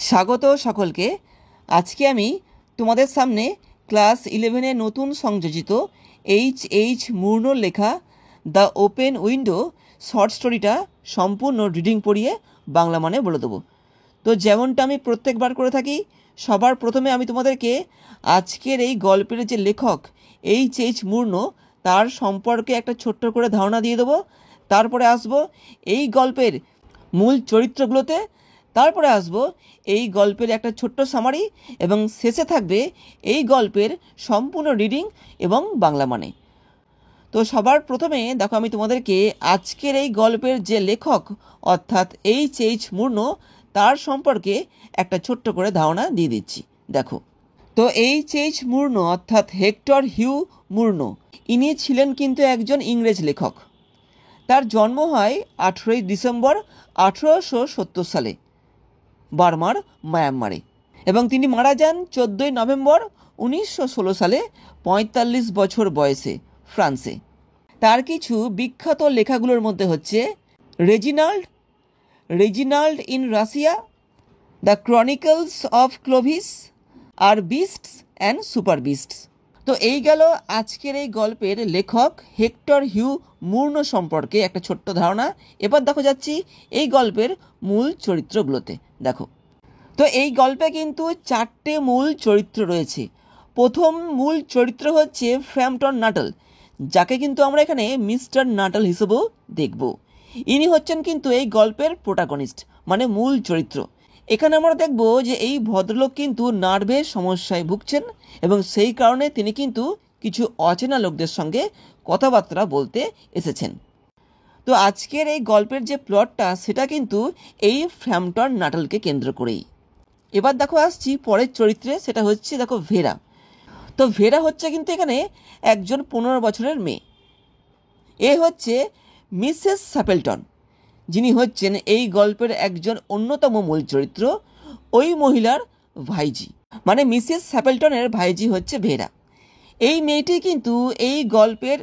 স্বাগত সকলকে। আজকে আমি তোমাদের সামনে ক্লাস 11-এ নতুন সংযোজিত এইচ মুর্নোর লেখা দ্য ওপেন উইন্ডো শর্ট স্টোরিটা সম্পূর্ণ রিডিং পড়িয়ে বাংলা মানে বলে দেবো। তো যেমনটা আমি প্রত্যেকবার করে থাকি, সবার প্রথমে আমি তোমাদেরকে আজকের এই গল্পের যে লেখক এইচ মুর্নো তার সম্পর্কে একটা ছোট্ট করে ধারণা দিয়ে দেবো। তারপরে আসবো এই গল্পের মূল চরিত্রগুলোতে, তারপরে আসবো এই গল্পের একটা ছোট্ট সামারি, এবং শেষে থাকবে এই গল্পের সম্পূর্ণ রিডিং এবং বাংলা মানে। তো সবার প্রথমে দেখো, আমি তোমাদেরকে আজকের এই গল্পের যে লেখক অর্থাৎ এইচ মুর্নো তার সম্পর্কে একটা ছোট্ট করে ধারণা দিয়ে দিচ্ছি। দেখো, তো এইচ মুর্নো অর্থাৎ হেক্টর হিউ মুর্নো, ইনি ছিলেন কিন্তু একজন ইংরেজ লেখক। তার জন্ম হয় 18ই ডিসেম্বর 1870 সালে বার্মার মায়ানমারে, এবং তিনি মারা যান 14ই নভেম্বর 1916 সালে 45 বছর বয়সে ফ্রান্সে। তার কিছু বিখ্যাত লেখাগুলোর মধ্যে হচ্ছে Reginald in Russia, the Chronicles of Clovis, আর বিস্টস অ্যান্ড সুপার বিস্টস। তো এই গেল আজকের এই গল্পের লেখক হেক্টর হিউ মুর্নো সম্পর্কে একটা ছোট্ট ধারণা। এবার দেখো যাচ্ছি এই গল্পের মূল চরিত্রগুলোতে। দেখো, তো এই গল্পে কিন্তু 4টে মূল চরিত্র রয়েছে। প্রথম মূল চরিত্র হচ্ছে ফ্র্যাম্পটন নাটল, যাকে কিন্তু আমরা এখানে মিস্টার নাটল হিসেবেও দেখব। ইনি হচ্ছেন কিন্তু এই গল্পের প্রোটাগনিস্ট, মানে মূল চরিত্র। এখানে আমরা দেখব যে এই ভদ্রলোক কিন্তু নার্ভের সমস্যায় ভুগছেন, এবং সেই কারণে তিনি কিন্তু কিছু অচেনা লোকদের সঙ্গে কথাবার্তা বলতে এসেছেন। তো আজকের এই গল্পের যে প্লটটা সেটা কিন্তু এই ফ্র্যাম্পটন নাটলকে কেন্দ্র করেই। এবার দেখো আসছি পরের চরিত্রে, সেটা হচ্ছে দেখো ভেরা। তো ভেরা হচ্ছে কিন্তু এখানে একজন 15 বছরের মেয়ে। এ হচ্ছে মিসেস স্যাপেলটন, যিনি হচ্ছেন এই গল্পের একজন অন্যতম মূল চরিত্র। ওই মহিলার ভাইজি, মানে মিসেস স্যাপেলটনের ভাইজি হচ্ছে ভেরা। এই মেয়েটি কিন্তু এই গল্পের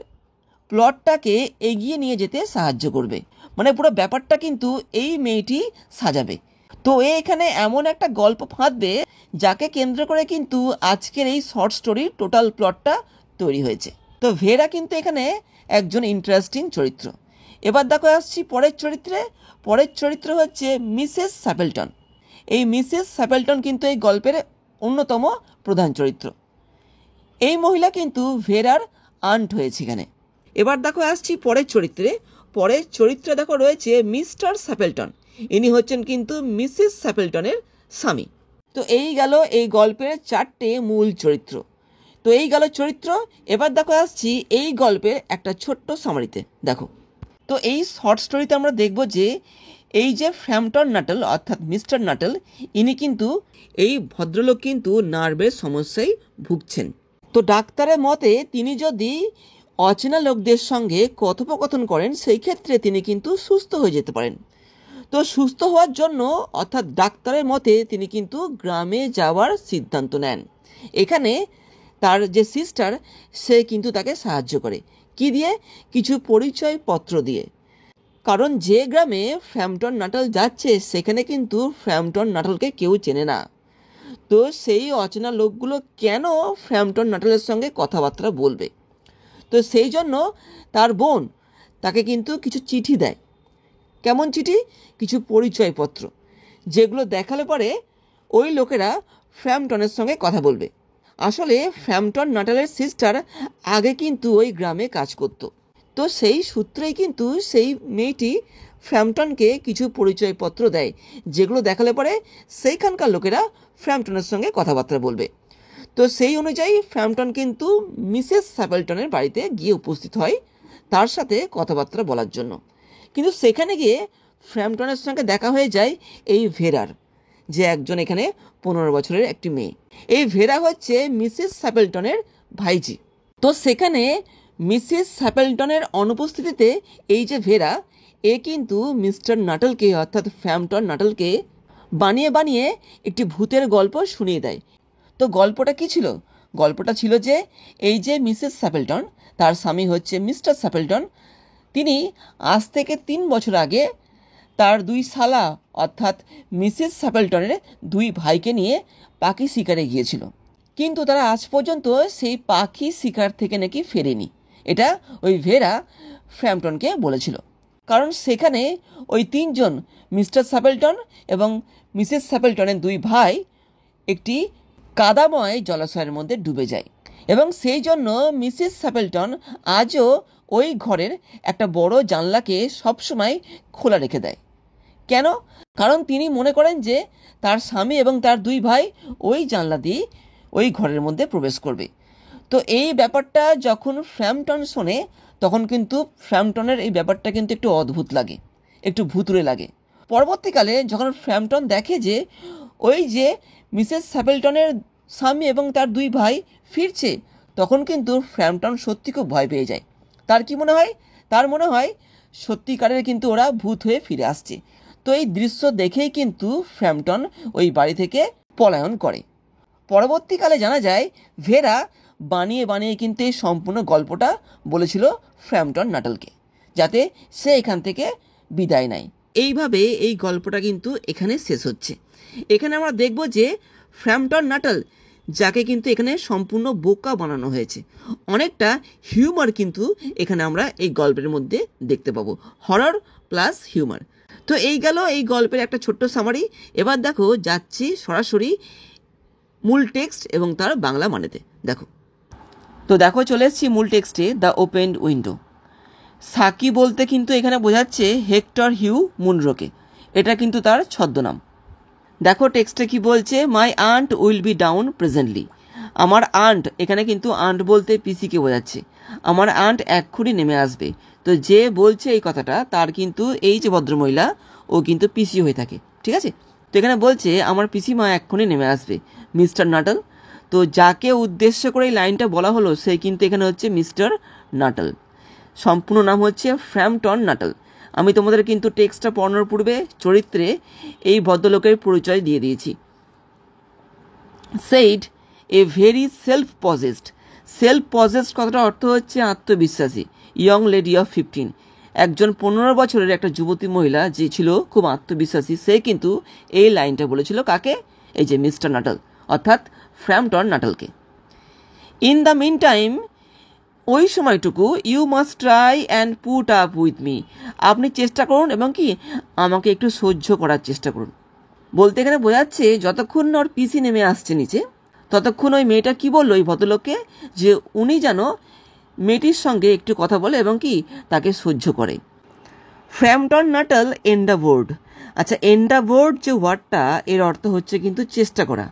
প্লটটাকে এগিয়ে নিয়ে যেতে সাহায্য করবে, মানে পুরো ব্যাপারটা কিন্তু এই মেয়েটি সাজাবে। তো এখানে এমন একটা গল্প ফাঁদবে যাকে কেন্দ্র করে কিন্তু আজকের এই শর্ট স্টোরির টোটাল প্লটটা তৈরি হয়েছে। তো ভেরা কিন্তু এখানে একজন ইন্টারেস্টিং চরিত্র। এবার দেখো আসছি পরের চরিত্রে। পরের চরিত্র হচ্ছে মিসেস স্যাপেলটন। এই মিসেস স্যাপেলটন কিন্তু এই গল্পের অন্যতম প্রধান চরিত্র। এই মহিলা কিন্তু ভেরার আন্ট হয়েছে এখানে। এবার দেখো আসছি পরের চরিত্রে। পরের চরিত্রে দেখো রয়েছে মিস্টার স্যাপেলটন, ইনি হচ্ছেন কিন্তু মিসেস স্যাপেলটনের স্বামী। তো এই গেল এই গল্পের 4টে মূল চরিত্র। তো এই গেল চরিত্র। এবার দেখো আসছি এই গল্পের একটা ছোট্ট সামারিতে। দেখো, তো এই শর্ট স্টোরিতে আমরা দেখব যে এই যে ফ্র্যাম্পটন নাটল অর্থাৎ মিস্টার নাটল, ইনি কিন্তু এই ভদ্রলোক কিন্তু নার্ভের সমস্যায় ভুগছেন। তো ডাক্তারের মতে তিনি যদি অচেনা লোকদের সঙ্গে কথোপকথন করেন, সেই ক্ষেত্রে তিনি কিন্তু সুস্থ হয়ে যেতে পারেন। তো সুস্থ হওয়ার জন্য অর্থাৎ ডাক্তারের মতে তিনি কিন্তু গ্রামে যাওয়ার সিদ্ধান্ত নেন। এখানে তার যে সিস্টার, সে কিন্তু তাকে সাহায্য করে। কি দিয়ে? কিছু পরিচয়পত্র দিয়ে। কারণ যে গ্রামে ফ্র্যাম্পটন নাটল যাচ্ছে সেখানে কিন্তু ফ্র্যাম্পটন নাটলকে কেউ চেনে না। তো সেই অচেনা লোকগুলো কেন ফ্র্যাম্পটন নাটলের সঙ্গে কথাবার্তা বলবে? তো সেই জন্য তার বোন তাকে কিন্তু কিছু চিঠি দেয়। কেমন চিঠি? কিছু পরিচয়পত্র, যেগুলো দেখালে পরে ওই লোকেরা ফ্র্যাম্পটনের সঙ্গে কথা বলবে। আসলে ফ্র্যাম্পটন নাটালের সিস্টার আগে কিন্তু ওই গ্রামে কাজ করত। তো সেই সূত্রেই কিন্তু সেই মেয়েটি ফ্র্যাম্পটনকে কিছু পরিচয়পত্র দেয়, যেগুলো দেখালে পরে সেইখানকার লোকেরা ফ্র্যাম্পটনের সঙ্গে কথাবার্তা বলবে। তো সেই অনুযায়ী ফ্র্যাম্পটন কিন্তু মিসেস স্যাপেলটনের বাড়িতে গিয়ে উপস্থিত হয় তার সাথে কথাবার্তা বলার জন্য। কিন্তু সেখানে গিয়ে ফ্র্যাম্পটনের সঙ্গে দেখা হয়ে যায় এই ভেরার, যে একজন এখানে 15 বছরের একটি মেয়ে। এই ভেরা হচ্ছে মিসেস স্যাপেলটনের ভাইজি। তো সেখানে মিসেস স্যাপেলটনের অনুপস্থিতিতে এই যে ভেরা, এ কিন্তু মিস্টার নাটলকে অর্থাৎ ফ্র্যাম্পটন নাটলকে বানিয়ে বানিয়ে একটি ভূতের গল্প শুনিয়ে দেয়। তো গল্পটা কি ছিল? গল্পটা ছিল যে এই যে মিসেস স্যাপেলটন, তার স্বামী হচ্ছে মিস্টার স্যাপেলটন, তিনি আজ থেকে 3 বছর আগে তার দুই শালা অর্থাৎ মিসেস স্যাপেলটনের দুই ভাইকে নিয়ে পাখি শিকারে গিয়েছিল, কিন্তু তারা আজ পর্যন্ত সেই পাখি শিকার থেকে নাকি ফেরেনি। এটা ওই ভেরা ফ্র্যাম্পটনকে বলেছিল, কারণ সেখানে ওই তিনজন মিস্টার স্যাপেলটন এবং মিসেস স্যাপেলটনের দুই ভাই একটি কাদাময় জলাশয়ের মধ্যে ডুবে যায়, এবং সেই জন্য মিসেস স্যাপেলটন আজও ওই ঘরের একটা বড় জানলাকে সবসময় খোলা রেখে দেয়। কেন? কারণ তিনি মনে করেন যে তার স্বামী এবং তার দুই ভাই ওই জানলা দিয়ে ওই ঘরের মধ্যে প্রবেশ করবে। তো এই ব্যাপারটা যখন ফ্র্যাম্পটন শোনে, তখন কিন্তু ফ্র্যাম্পটনের এই ব্যাপারটা কিন্তু একটু অদ্ভুত লাগে, একটু ভুতুড়ে লাগে। পরবর্তীকালে যখন ফ্র্যাম্পটন দেখে যে ওই যে মিসেস স্যাপেলটনের স্বামী এবং তার দুই ভাই ফিরছে, তখন কিন্তু ফ্র্যাম্পটন সত্যি খুব ভয় পেয়ে যায়। তার কি মনে হয়? তার মনে হয় সত্যিকারের কিন্তু ওরা ভূত হয়ে ফিরে আসছে। তো এই দৃশ্য দেখেই কিন্তু ফ্র্যাম্পটন ওই বাড়ি থেকে পলায়ন করে। পরবর্তীকালে জানা যায় ভেরা বানিয়ে বানিয়ে কিন্তু এই সম্পূর্ণ গল্পটা বলেছিল ফ্র্যাম্পটন নাটলকে, যাতে সে এখান থেকে বিদায় নেয়। এইভাবে এই গল্পটা কিন্তু এখানে শেষ হচ্ছে। এখানে আমরা দেখব যে ফ্র্যাম্পটন নাটল, যাকে কিন্তু এখানে সম্পূর্ণ বোকা বানানো হয়েছে, অনেকটা হিউমার কিন্তু এখানে আমরা এই গল্পের মধ্যে দেখতে পাবো, হরর প্লাস হিউমার। তো এই গেল এই গল্পের একটা ছোট্ট সামারি। এবার দেখো যাচ্ছি সরাসরি মূল টেক্সট এবং তার বাংলা মানেতে। দেখো চলে এসেছি মূল টেক্সটে, দ্য ওপেন্ড উইন্ডো। সাকি বলতে কিন্তু এখানে বোঝাচ্ছে হেক্টর হিউ মুনরোকে, এটা কিন্তু তার ছদ্মনাম। দেখো টেক্সটে কি বলছে, my aunt will be down presently. আমার আন্ট, এখানে কিন্তু আন্ট বলতে পিসিকে বোঝাচ্ছে, আমার আন্ট এক্ষুনি নেমে আসবে। তো যে বলছে এই কথাটা তার কিন্তু এই যে ভদ্রমহিলা, ও কিন্তু পিসি হয়ে থাকে, ঠিক আছে? তো এখানে বলছে আমার পিসিমা এক্ষুনি নেমে আসবে, মিস্টার নাটল। তো যাকে উদ্দেশ্য করে এই লাইনটা বলা হলো সে কিন্তু এখানে হচ্ছে মিস্টার নাটল, সম্পূর্ণ নাম হচ্ছে ফ্র্যাম্পটন নাটল। আমি তোমাদের কিন্তু টেক্সটটা পড়ানোর পূর্বে চরিত্রে এই ভদ্রলোকের পরিচয় দিয়ে দিয়েছি। Said a very self possessed কথাটা অর্থ হচ্ছে আত্মবিশ্বাসী। ইয়ং লেডি অফ 15, একজন 15 বছরের একটা যুবতী মহিলা যে ছিল খুব আত্মবিশ্বাসী, সে কিন্তু এই লাইনটা বলেছিল কাকে? এই যে মিস্টার নাটল অর্থাৎ ফ্র্যাম্পটন নাটলকে। ইন দ্য মিন টাইম, ওই সময়টুকু, you must try and put up with me, আপনি চেষ্টা করুন এবং কি আমাকে একটু সহ্য করার চেষ্টা করুন। বলতে এখানে বোঝাচ্ছে যতক্ষণ ওর পিসি নেমে আসছে নিচে, ততক্ষণ ওই মেয়েটা কি বললো ওই ভদ্রলোককে, যে উনি যেন মেয়েটির সঙ্গে একটু কথা বলে এবং কি তাকে সহ্য করে। ফ্র্যাম্পটন নাটল এন্ডাভোর্ড। আচ্ছা, এন্ডাভোর্ড যে ওয়ার্ডটা, এর অর্থ হচ্ছে কিন্তু চেষ্টা করা,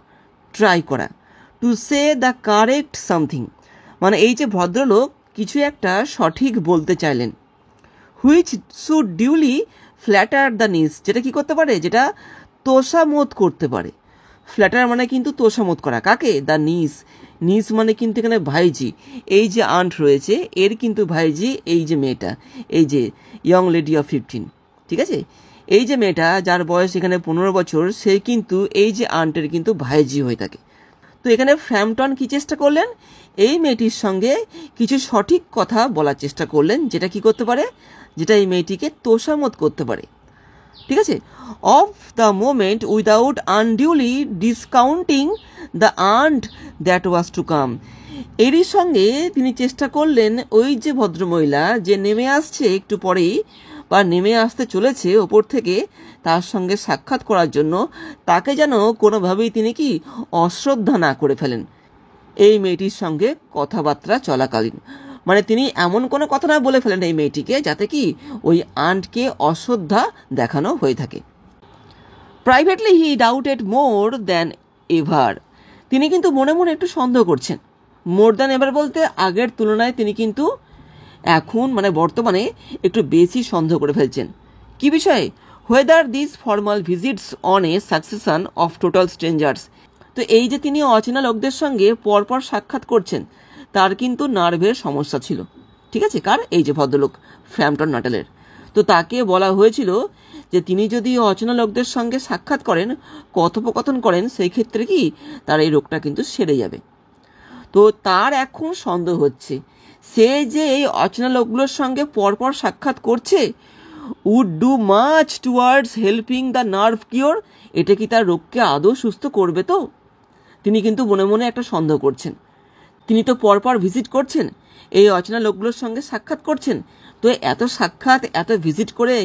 ট্রাই করা। To say the correct something, মানে এই যে ভদ্রলোক কিছু একটা সঠিক বলতে চাইলেন। Which should duly platter the নিস, যেটা কি করতে পারে, যেটা তোষামোদ করতে পারে। ফ্ল্যাটার মানে কিন্তু তোষামোদ করা, কাকে? দ্য নিস মানে কিন্তু এখানে ভাইজি, এই যে আন্ট রয়েছে এর কিন্তু ভাইজি এই যে মেয়েটা, এই যে ইয়ং লেডি অফ 15, ঠিক আছে? এই যে মেয়েটা যার বয়স এখানে 15 বছর, সে কিন্তু এই যে আন্টের কিন্তু ভাইজি হয়ে থাকে। তো এখানে ফ্র্যাম্পটন কি চেষ্টা করলেন, এই মেয়েটির সঙ্গে কিছু সঠিক কথা বলার চেষ্টা করলেন, যেটা কি করতে পারে, যেটা এই মেয়েটিকে তোষামোদ করতে পারে, ঠিক আছে? Of the moment without unduly discounting the aunt that was to come. এরই সঙ্গে তিনি চেষ্টা করলেন ওই যে ভদ্রমহিলা যে নেমে আসছে একটু পরেই বা নেমে আসতে চলেছে ওপর থেকে, তার সঙ্গে সাক্ষাৎ করার জন্য তাকে যেন কোনোভাবেই তিনি কি অশ্রদ্ধা না করে ফেলেন এই মেয়েটির সঙ্গে কথাবার্তা চলাকালীন। মানে তিনি এমন কোনো কথা না বলে ফেলেন এই মেয়েটিকে যাতে কি ওই আন্টকে অশ্রদ্ধা দেখানো হয়ে থাকে। প্রাইভেটলি হি ডাউটেড মোর দ্যান এভার, তিনি কিন্তু মনে মনে একটু সন্দেহ করছেন। মোর দ্যান এভার বলতে আগের তুলনায় তিনি কিন্তু এখন মানে বর্তমানে একটু বেশি সন্দেহ করে ফেলছেন। কি বিষয়ে? Whether this formal visits on a succession of total strangers, তো এই যে তিনি অচেনা লোকদের সঙ্গে পরপর সাক্ষাৎ করছেন, তার কিন্তু নার্ভের সমস্যা ছিল, ঠিক আছে? কার? এই যে ভদ্রলোক ফ্র্যাম্পটন নাটলের। তো তাকে বলা হয়েছিল যে তিনি যদি অচেনা লোকদের সঙ্গে সাক্ষাৎ করেন, কথোপকথন করেন, সেই ক্ষেত্রে কি তার এই রোগটা কিন্তু সেরে যাবে। তো তার এখন সন্দেহ হচ্ছে সে যে এই অচেনা লোকগুলোর সঙ্গে পরপর সাক্ষাৎ করছে, would do much towards helping the nerve cure, এটা কি তার রোগকে আদৌ সুস্থ করবে তো? তিনি কিন্তু মনে মনে একটা সন্দেহ করছেন। তিনি তো পরপর ভিজিট করছেন, এই অচেনা লোকগুলোর সঙ্গে সাক্ষাৎ করছেন, তো এত সাক্ষাৎ এত ভিজিট করে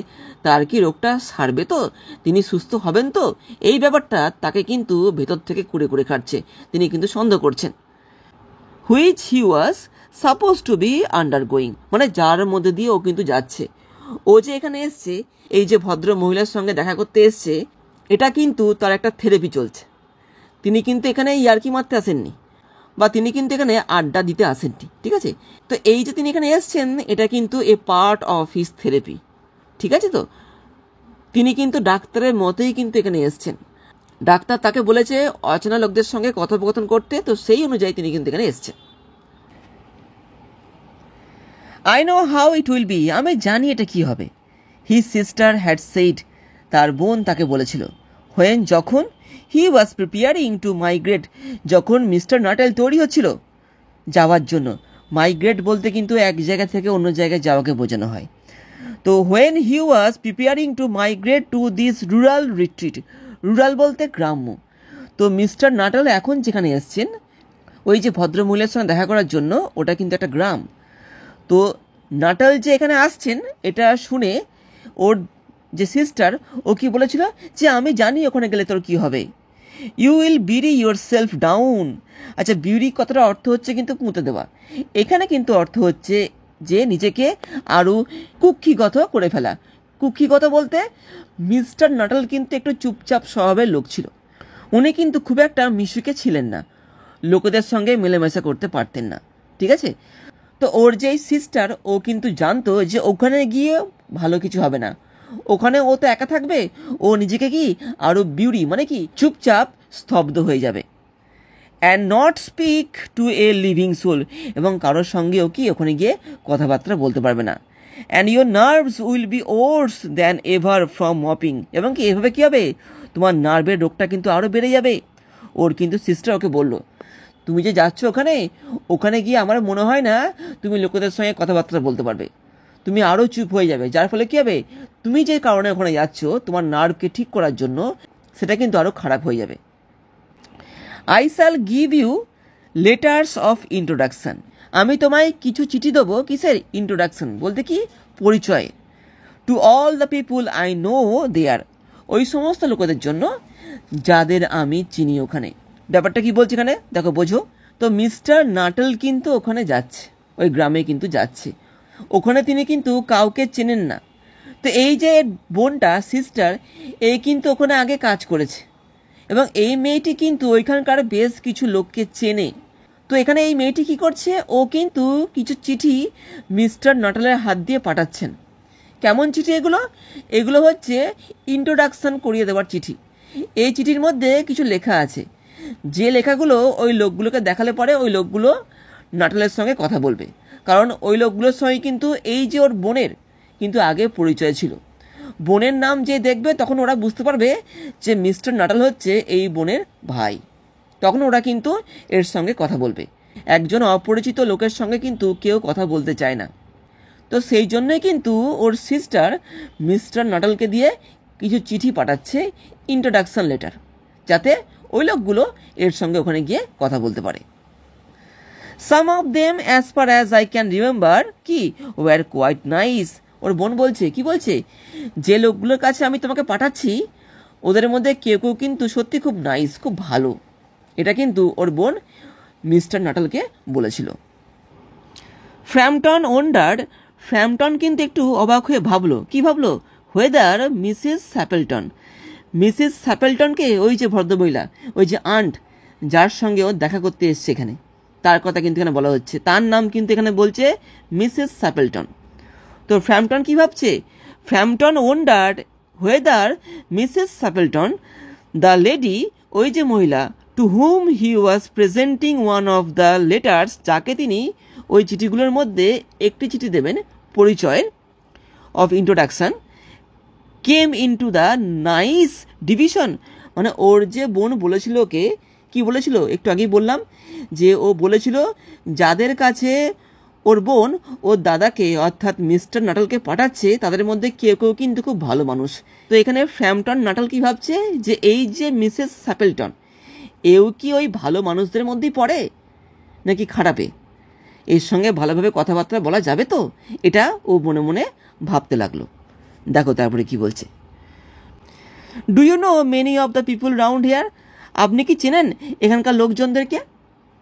তার কি রোগটা সারবে তো? তিনি সুস্থ হবেন তো? এই ব্যাপারটা তাকে কিন্তু ভেতর থেকে কুড়ে কুড়ে খাচ্ছে। তিনি কিন্তু সন্দেহ করছেন। Which he was suppose to be undergoing, মানে যার মধ্যে দিয়ে ও কিন্তু যাচ্ছে। ও যে এখানে এসছে, এই যে ভদ্র মহিলার সঙ্গে দেখা করতে এসছে, এটা কিন্তু তার একটা থেরাপি চলছে। তিনি কিন্তু এখানে ইয়ার্কি মারতে আসেননি, বা তিনি কিন্তু এখানে আড্ডা দিতে আসেননি, ঠিক আছে? তো এই যে তিনি এখানে এসছেন, এটা কিন্তু এ পার্ট অফ হিজ থেরাপি, ঠিক আছে? তো তিনি কিন্তু ডাক্তারের মতেই কিন্তু এখানে এসছেন। ডাক্তার তাকে বলেছে অচেনা লোকদের সঙ্গে কথোপকথন করতে, তো সেই অনুযায়ী তিনি কিন্তু এখানে এসছেন। I know how it will be, আমি জানি এটা কি হবে। হিজ সিস্টার হ্যাড সেইড, তার বোন তাকে বলেছিল। হোয়েন, যখন হি ওয়াজ প্রিপেয়ারিং টু মাইগ্রেট, যখন মিস্টার নাটেল তৈরি হচ্ছিল যাওয়ার জন্য। মাইগ্রেট বলতে কিন্তু এক জায়গা থেকে অন্য জায়গায় যাওয়াকে বোঝানো হয়। তো when he was preparing two migrate to this rural retreat, rural বলতে গ্রাম্য। তো মিস্টার নাটাল এখন যেখানে এসছেন, ওই যে ভদ্রমহিলার সঙ্গে দেখা করার জন্য, ওটা কিন্তু একটা গ্রাম। তো নাটাল যে এখানে আসছেন, এটা শুনে ওর যে সিস্টার, ও কি বলেছিল যে আমি জানি ওখানে গেলে তোর কি হবে। ইউ উইল বিরি ইউর সেলফ ডাউন। আচ্ছা, বিউরি কথাটা অর্থ হচ্ছে কিন্তু পুঁতে দেওয়া, এখানে কিন্তু অর্থ হচ্ছে যে নিজেকে আরও কুক্ষিগত করে ফেলা। কুক্ষিগত বলতে মিস্টার নাটাল কিন্তু একটু চুপচাপ স্বভাবের লোক ছিল। উনি কিন্তু খুব একটা মিশুকে ছিলেন না, লোকেদের সঙ্গে মেলামেশা করতে পারতেন না, ঠিক আছে? তো ওর যে সিস্টার, ও কিন্তু জানতো যে ওখানে গিয়ে ভালো কিছু হবে না। ওখানে ও তো একা থাকবে, ও নিজেকে কি আরও বিউরি মানে কি চুপচাপ স্তব্ধ হয়ে যাবে। And not speak to a living soul, এবং কারোর সঙ্গেও কি ওখানে গিয়ে কথাবার্তা বলতে পারবে না। And your nerves will be worse than ever from moping, এবং কি এভাবে কী হবে, তোমার নার্ভের রোগটা কিন্তু আরও বেড়ে যাবে। ওর কিন্তু সিস্টার ওকে বলল, তুমি যে যাচ্ছ ওখানে, ওখানে গিয়ে আমার মনে হয় না তুমি লোকেদের সঙ্গে কথাবার্তা বলতে পারবে, তুমি আরও চুপ হয়ে যাবে। যার ফলে কী হবে, তুমি যে কারণে ওখানে যাচ্ছ তোমার নার্ভকে ঠিক করার জন্য, সেটা কিন্তু আরও খারাপ হয়ে যাবে। I shall give you letters of introduction, আমি তোমায় কিছু চিঠি দেবো। কিসের? ইন্ট্রোডাকশান বলতে কি পরিচয়। To all the people I know there, ওই সমস্ত লোকেদের জন্য যাদের আমি চিনি ওখানে। ব্যাপারটা কি বলছে এখানে দেখো, বোঝো। তো মিস্টার নাটাল কিন্তু ওখানে যাচ্ছে, ওই গ্রামে কিন্তু যাচ্ছে। ওখানে তিনি কিন্তু কাউকে চেনেন না। তো এই যে বোনটা, সিস্টার, এই কিন্তু ওখানে আগে কাজ করেছে, এবং এই মেয়েটি কিন্তু ওইখানকার বেশ কিছু লোককে চেনে। তো এখানে এই মেয়েটি কি করছে, ও কিন্তু কিছু চিঠি মিস্টার নাটালের হাত দিয়ে পাঠাচ্ছেন। কেমন চিঠি এগুলো? এগুলো হচ্ছে ইন্ট্রোডাকশান করিয়ে দেওয়ার চিঠি। এই চিঠির মধ্যে কিছু লেখা আছে, যে লেখাগুলো ওই লোকগুলোকে দেখালে পরে ওই লোকগুলো নাটালের সঙ্গে কথা বলবে। কারণ ওই লোকগুলোর সঙ্গে কিন্তু এই যে ওর বোনের কিন্তু আগে পরিচয় ছিল। বোনের নাম যে দেখবে তখন ওরা বুঝতে পারবে যে মিস্টার নাটাল হচ্ছে এই বোনের ভাই, তখন ওরা কিন্তু এর সঙ্গে কথা বলবে। একজন অপরিচিত লোকের সঙ্গে কিন্তু কেউ কথা বলতে চায় না। তো সেই জন্যই কিন্তু ওর সিস্টার মিস্টার নাটালকে দিয়ে কিছু চিঠি পাঠাচ্ছে, ইন্ট্রোডাকশান লেটার, যাতে ওই লোকগুলো এর সঙ্গে ওখানে গিয়ে কথা বলতে পারে। Some of them as far as I can remember কি ওয়ার কোয়াইট নাইস। ওর বোন বলছে, কি বলছে, যে লোকগুলোর কাছে আমি তোমাকে পাঠাচ্ছি ওদের মধ্যে কেউ কেউ কিন্তু সত্যি খুব নাইস, খুব ভালো। এটা কিন্তু ওর বোন মিস্টার নাটালকে বলেছিল। ফ্র্যাম্পটন ওন্ডার্ড, ফ্র্যাম্পটন কিন্তু একটু অবাক হয়ে ভাবলো। কি ভাবলো? হোয়েদার মিসেস স্যাপেলটন, মিসেস স্যাপেলটনকে, ওই যে ভদ্রমহিলা, ওই যে আন্ট যার সঙ্গে ও দেখা করতে এসছে এখানে, তার কথা কিন্তু এখানে বলা হচ্ছে। তার নাম কিন্তু এখানে বলছে মিসেস স্যাপেলটন। তো ফ্র্যাম্পটন কি ভাবছে? Framton wondered whether Mrs Sappleton, the lady, ওই যে মহিলা, to whom he was presenting one of the letters, যাকে তিনি ওই চিঠিগুলোর মধ্যে একটি চিঠি দেবেন পরিচয়ের, of introduction, came into the nice division, মানে ওর যে বোন বলেছিল, কি বলেছিল একটু আগেই বললাম, যে ও বলেছিল যাদের কাছে ওর বোন ওর দাদাকে অর্থাৎ মিস্টার নাটালকে পাঠাচ্ছে, তাদের মধ্যে কেউ কেউ কিন্তু খুব ভালো মানুষ। তো এখানে ফ্র্যাম্পটন নাটাল কি ভাবছে যে এই যে মিসেস স্যাপেলটন, এও কি ওই ভালো মানুষদের মধ্যেই পড়ে নাকি খারাপে? এর সঙ্গে ভালোভাবে কথাবার্তা বলা যাবে তো, এটা ও মনে মনে ভাবতে লাগলো। দেখো তারপরে কি বলছে। Do you know many of the people round here? আপনি কি চেনেন এখানকার লোকজনদেরকে?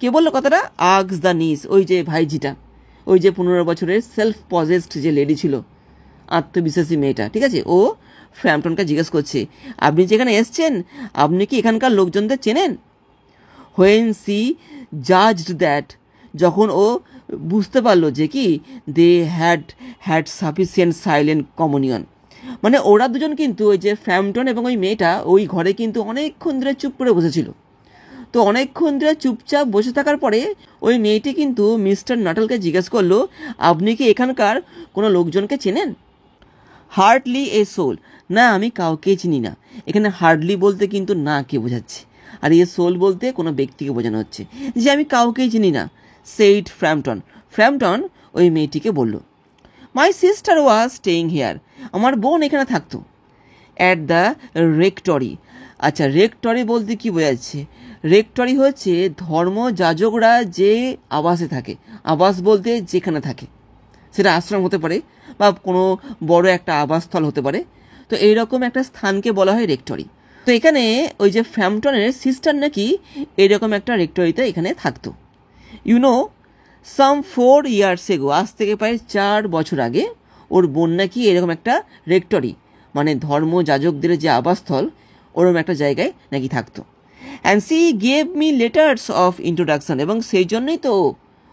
কে বললো কথাটা? আক্স দ্য নিস, ওই যে ভাইজিটা, ওই যে 15 বছরের সেলফ পজেসড যে লেডি ছিল, আত্মবিশ্বাসী মেয়েটা, ঠিক আছে? ও ফ্র্যাম্পটনকে জিজ্ঞেস করছে, আপনি যেখানে এসছেন আপনি কি এখানকার লোকজনদের চেনেন? হোয়েন সি জাজড দ্যাট, যখন ও বুঝতে পারলো যে কি they had sufficient silent communion, মানে ওরা দুজন কিন্তু ওই যে ফ্র্যাম্পটন এবং ওই মেয়েটা ওই ঘরে কিন্তু অনেকক্ষণ ধরে চুপ করে বসেছিল। তো অনেকক্ষণ ধরে চুপচাপ বসে থাকার পরে ওই মেয়েটি কিন্তু মিস্টার নাটালকে জিজ্ঞেস করলো, আপনি কি এখানকার কোনো লোকজনকে চেনেন? হার্ডলি এ সোল, না আমি কাউকে চিনি না। এখানে হার্ডলি বলতে কিন্তু না কে বোঝাচ্ছে, আর এ সোল বলতে কোনো ব্যক্তিকে বোঝানো হচ্ছে যে আমি কাউকেই চিনি না। সেইড ফ্র্যাম্পটন ওই মেয়েটিকে বলল, my sister was staying here, আমার বোন এখানে থাকতো। অ্যাট দ্য রেক্টরি, আচ্ছা রেক্টরি বলতে কি বোঝাচ্ছে? রেক্টরি হচ্ছে ধর্মযাজকরা যে আবাসে থাকে, আবাস বলতে যেখানে থাকে, সেটা আশ্রম হতে পারে বা কোনো বড় একটা আবাসস্থল হতে পারে। তো এইরকম একটা স্থানকে বলা হয় রেক্টরি। তো এখানে ওই যে ফ্র্যাম্পটনের সিস্টার নাকি এইরকম একটা রেক্টরিতে এখানে থাকতো। ইউনো সাম 4 years ago, আজ থেকে প্রায় 4 বছর আগে ওর বোন নাকি এরকম একটা রেক্টরি, মানে ধর্মযাজকদের যে আবাসস্থল, ওরকম একটা জায়গায় নাকি থাকতো। And C gave me letters of introduction, এবং সেই জন্যই তো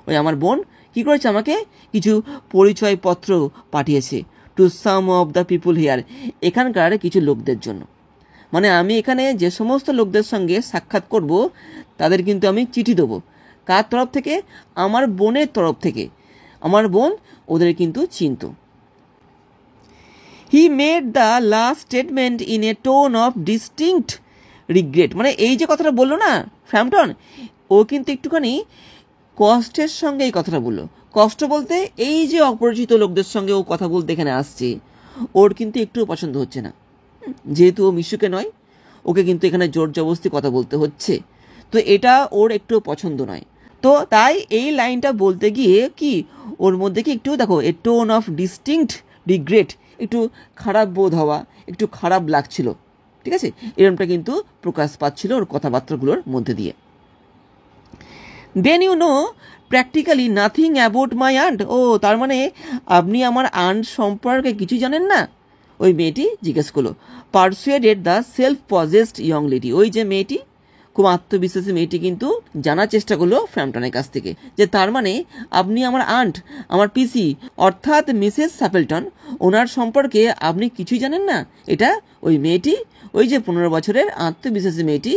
ওই আমার বোন কী করেছে, আমাকে কিছু পরিচয়পত্র পাঠিয়েছে। To some of the people here, এখানকার কিছু লোকদের জন্য, মানে আমি এখানে যে সমস্ত লোকদের সঙ্গে সাক্ষাৎ করব তাদের কিন্তু আমি চিঠি দেবো। কার তরফ থেকে? আমার বোনের তরফ থেকে। আমার বোন ওদের কিন্তু চিনত। He made the last statement in a tone of distinct regret, মানে এই যে কথাটা বললো না ফ্র্যাম্পটন, ও কিন্তু একটুখানি কষ্টের সঙ্গে এই কথাটা বললো। কষ্ট বলতে এই যে অপরিচিত লোকদের সঙ্গে ও কথা বলতে এখানে আসছে, ওর কিন্তু একটুও পছন্দ হচ্ছে না। যেহেতু ও মিশুকে নয়, ওকে কিন্তু এখানে জোর জবরদস্তি কথা বলতে হচ্ছে, তো এটা ওর একটু পছন্দ নয়। তো তাই এই লাইনটা বলতে গিয়ে কি ওর মধ্যে কি একটু দেখো এ টোন অফ ডিস্টিংক্ট রিগ্রেট, একটু খারাপ বোধ হওয়া, একটু খারাপ লাগছিল, ঠিক আছে, এরকমটা কিন্তু প্রকাশ পাচ্ছিল ওর কথাবার্তাগুলোর মধ্যে দিয়ে। Then you know practically nothing about my aunt, ও তার মানে আপনি আমার আন্ট সম্পর্কে কিছু জানেন না? ওই মেয়েটি জিজ্ঞেস করলো। পারসুয়েডেড the self possessed young lady, ওই যে মেয়েটি খুব আত্মবিশ্বাসী মেয়েটি কিন্তু জানার চেষ্টা করলো ফ্র্যাম্পটনের কাছ থেকে যে তার মানে আপনি আমার আন্ট, আমার পিসি অর্থাৎ মিসেস স্যাপেলটন, ওনার সম্পর্কে আপনি কিছুই জানেন না? এটা ওই মেয়েটি, ওই যে 15 বছরের আত্মবিশ্বাসী মেয়েটি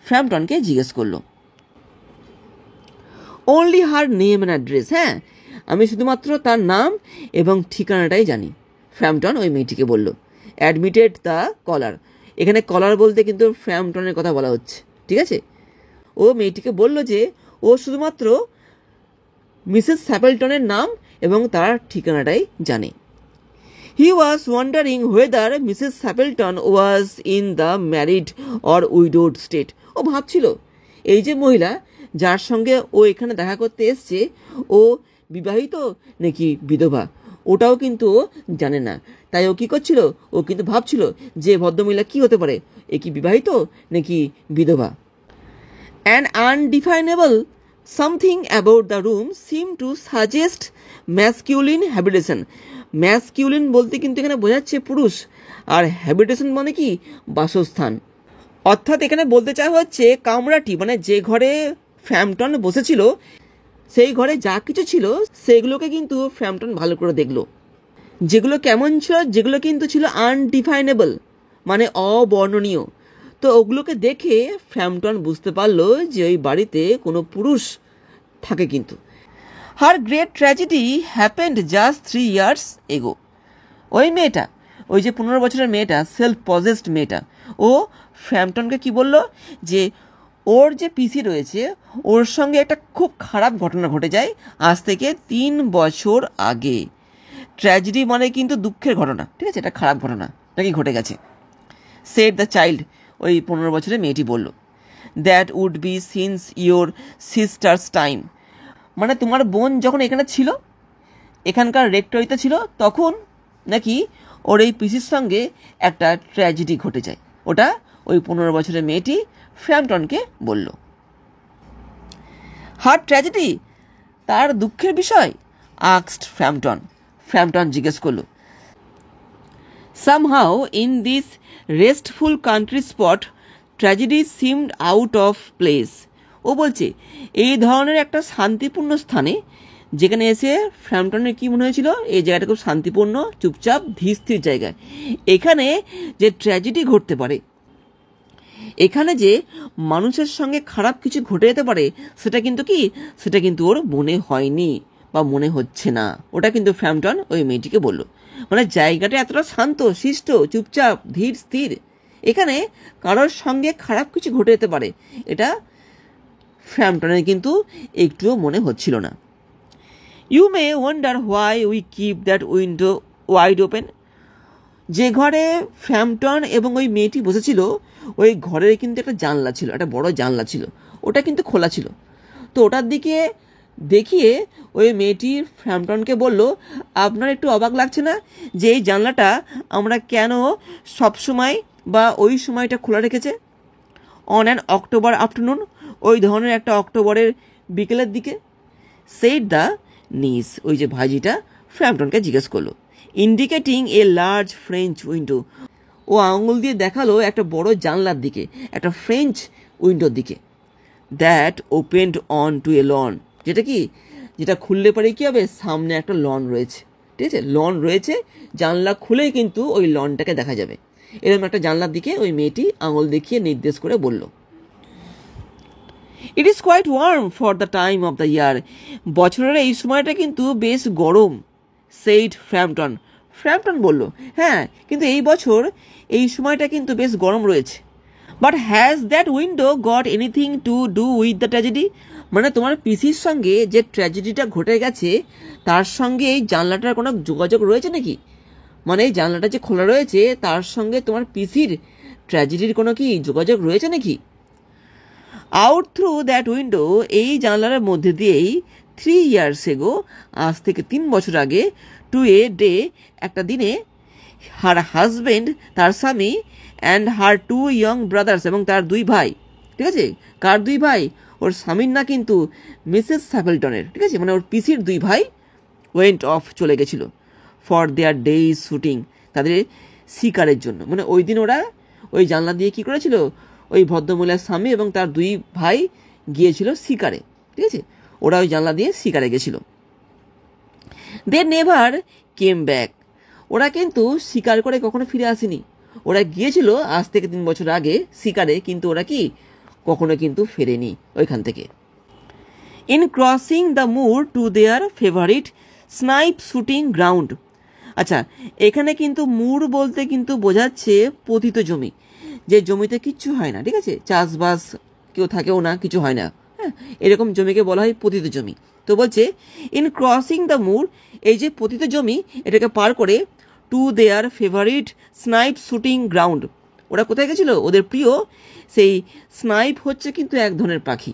ফ্র্যাম্পটনকে জিজ্ঞেস করলো। Only her name and address, হ্যাঁ আমি শুধুমাত্র তার নাম এবং ঠিকানাটাই জানি, ফ্র্যাম্পটন ওই মেয়েটিকে বলল। অ্যাডমিটেড দ্য কলার, এখানে কলার বলতে কিন্তু ফ্র্যাম্পটনের কথা বলা হচ্ছে, ঠিক আছে? ও মেয়েটিকে বলল যে ও শুধুমাত্র মিসেস স্যাপেলটনের নাম এবং তার ঠিকানাটাই জানে। He was wondering whether Mrs Sappleton was in the married or widowed state, ও ভাবছিল এই যে মহিলা যার সঙ্গে ও এখানে দেখা করতে এসছে ও বিবাহিত নাকি বিধবা, ওটাও কিন্তু ও জানে না। তাই ও কী করছিল, ও কিন্তু ভাবছিল যে ভদ্রমহিলা কী হতে পারে, এ কি বিবাহিত নাকি বিধবা। An undefinable something about the room seem to suggest masculine habitation, masculine বলতে কিন্তু এখানে বোঝাচ্ছে পুরুষ, আর হ্যাবিটেশন মানে কি বাসস্থান, অর্থাৎ এখানে বলতে চাওয়া হচ্ছে কামরাটি, মানে যে ঘরে ফ্র্যাম্পটন বসেছিল সেই ঘরে যা কিছু ছিল সেগুলোকে কিন্তু ফ্র্যাম্পটন ভালো করে দেখলো। যেগুলো কেমন ছিল, যেগুলো কিন্তু ছিল আনডিফাইনেবল মানে অবর্ণনীয়, তো ওগুলোকে দেখে ফ্র্যাম্পটন বুঝতে পারলো যে ওই বাড়িতে কোনো পুরুষ থাকে কিন্তু। Her great tragedy happened just 3 years এগো, ওই মেয়েটা, ওই যে 15 বছরের মেয়েটা, সেলফ পজেসড মেয়েটা, ও ফ্র্যাম্পটনকে কি বলল যে ওর যে পিসি রয়েছে ওর সঙ্গে একটা খুব খারাপ ঘটনা ঘটে যায় আজ থেকে 3 বছর আগে। ট্র্যাজেডি মানে কিন্তু দুঃখের ঘটনা, ঠিক আছে, এটা খারাপ ঘটনা নাকি ঘটে গেছে। সেড দ্য চাইল্ড, ওই 15 বছরের মেয়েটি বলল। That would be since your sister's time, মানে তোমার বোন যখন এখানে ছিল, এখানকার রেক্টরিতে ছিল, তখন নাকি ওর এই পিসির সঙ্গে একটা ট্র্যাজেডি ঘটে যায়। ওটা ওই 15 বছরের মেয়েটি ফ্র্যাম্পটনকে বলল। হার ট্র্যাজেডি, তার দুঃখের বিষয়? আস্কড ফ্র্যাম্পটন, ফ্র্যাম্পটন জিজ্ঞেস করল। Somehow in this restful country spot tragedy seemed out of place. ও বলছে এই ধরনের একটা শান্তিপূর্ণ স্থানে যেখানে এসে ফ্র্যাম্পটনের কি মনে হয়েছিল, এই জায়গাটা খুব শান্তিপূর্ণ, চুপচাপ ধীরস্থির জায়গায়, এখানে যে ট্র্যাজেডি ঘটতে পারে, এখানে যে মানুষের সঙ্গে খারাপ কিছু ঘটে যেতে পারে, সেটা কিন্তু ওর মনে হয়নি বা মনে হচ্ছে না। ওটা কিন্তু ফ্র্যাম্পটন ওই মেয়েটিকে বলল। মানে জায়গাটা এতটা শান্ত শিষ্ট চুপচাপ ধীর স্থির, এখানে কারোর সঙ্গে খারাপ কিছু ঘটে যেতে পারে, এটা ফ্র্যাম্পটনের কিন্তু একটুও মনে হচ্ছিল না। You may wonder why we keep that window wide open. যে ঘরে ফ্র্যাম্পটন এবং ওই মেয়েটি বসেছিল, ওই ঘরের কিন্তু একটা জানলা ছিল, একটা বড় জানলা ছিল, ওটা কিন্তু খোলা ছিল। তো ওটার দিকে দেখিয়ে ওই মেয়েটি ফ্র্যাম্পটনকে বলল, আপনার একটু অবাক লাগছে না যে এই জানলাটা আমরা কেন সবসময় বা ওই সময়টা খোলা রেখেছে? অন অ্যান অক্টোবর আফটারনুন, ওই ধরনের একটা অক্টোবরের বিকেলের দিকে। সেইড দ্য নিস, ওই যে ভাইজিটা ফ্র্যাম্পটনকে জিজ্ঞেস করলো। Indicating a large French window, ও আঙুল দিয়ে দেখালো একটা বড় জানলার দিকে, একটা ফ্রেঞ্চ উইন্ডোর দিকে। That opened on to a lawn, যেটা খুললে পরে কী হবে, সামনে একটা লন রয়েছে, ঠিক আছে, লন রয়েছে, জানলা খুলেই কিন্তু ওই লনটাকে দেখা যাবে। এরকম একটা জানলার দিকে ওই মেয়েটি আঙুল দেখিয়ে নির্দেশ করে বলল। It is quite warm for the time of the year, বছরের এই সময়টা কিন্তু বেশ গরম। সেইড ফ্র্যাম্পটন, ফ্র্যাম্পটন বলল, হ্যাঁ কিন্তু এই বছর এই সময়টা কিন্তু বেশ গরম রয়েছে। But has that window goat anything to do with the tragedy, মানে তোমার পিসির সঙ্গে যে ট্র্যাজেডিটা ঘটে গেছে তার সঙ্গে এই জানলাটার কোনো যোগাযোগ রয়েছে নাকি? মানে এই জানলাটা যে খোলা রয়েছে তার সঙ্গে তোমার পিসির ট্র্যাজেডির কোনো কি যোগাযোগ রয়েছে নাকি? আউট থ্রু দ্যাট উইন্ডো, এই জানলার মধ্যে দিয়েই 3 years ago, আজ থেকে 3 বছর আগে, টু এ ডে, একটা দিনে, হার হাজবেন্ড, তার স্বামী, অ্যান্ড হার 2 young brothers, এবং তার 2 ভাই, ঠিক আছে, কার 2 ভাই? ওর স্বামীর না, কিন্তু মিসেস স্যাপেলটনের, ঠিক আছে, মানে ওর পিসির 2 ভাই ওয়েন্ট অফ, চলে গেছিল, ফর দেয়ার ডেইজ শুটিং, তাদের শিকারের জন্য। মানে ওই দিন ওরা ওই জানলা দিয়ে কী করেছিল, ওই ভদ্রমহিলার স্বামী এবং তার 2 ভাই গিয়েছিল শিকারে, ঠিক আছে, ওরা ওই জানলা দিয়ে শিকারে গেছিল। দে নেভার কেম ব্যাক, ওরা কিন্তু শিকার করে কখনো ফিরে আসেনি। ওরা গিয়েছিল আজ থেকে 3 বছর আগে শিকারে, কিন্তু ওরা কি কখনো কিন্তু ফেরেনি ওইখান থেকে। In crossing the moor to their favourite snipe shooting ground, আচ্ছা এখানে কিন্তু মুর বলতে কিন্তু বোঝাচ্ছে পতিত জমি, যে জমিতে কিচ্ছু হয় না, ঠিক আছে, চাষবাস কেউ থাকেও না, কিছু হয় না, হ্যাঁ, এরকম জমিকে বলা হয় পতিত জমি। তো বলছে ইন ক্রসিং দ্য মুর, এই যে পতিত জমি এটাকে পার করে, two their favourite snipe shooting ground, ওরা কোথায় গেছিলো? ওদের প্রিয় সেই স্নাইপ হচ্ছে কিন্তু এক ধরনের পাখি,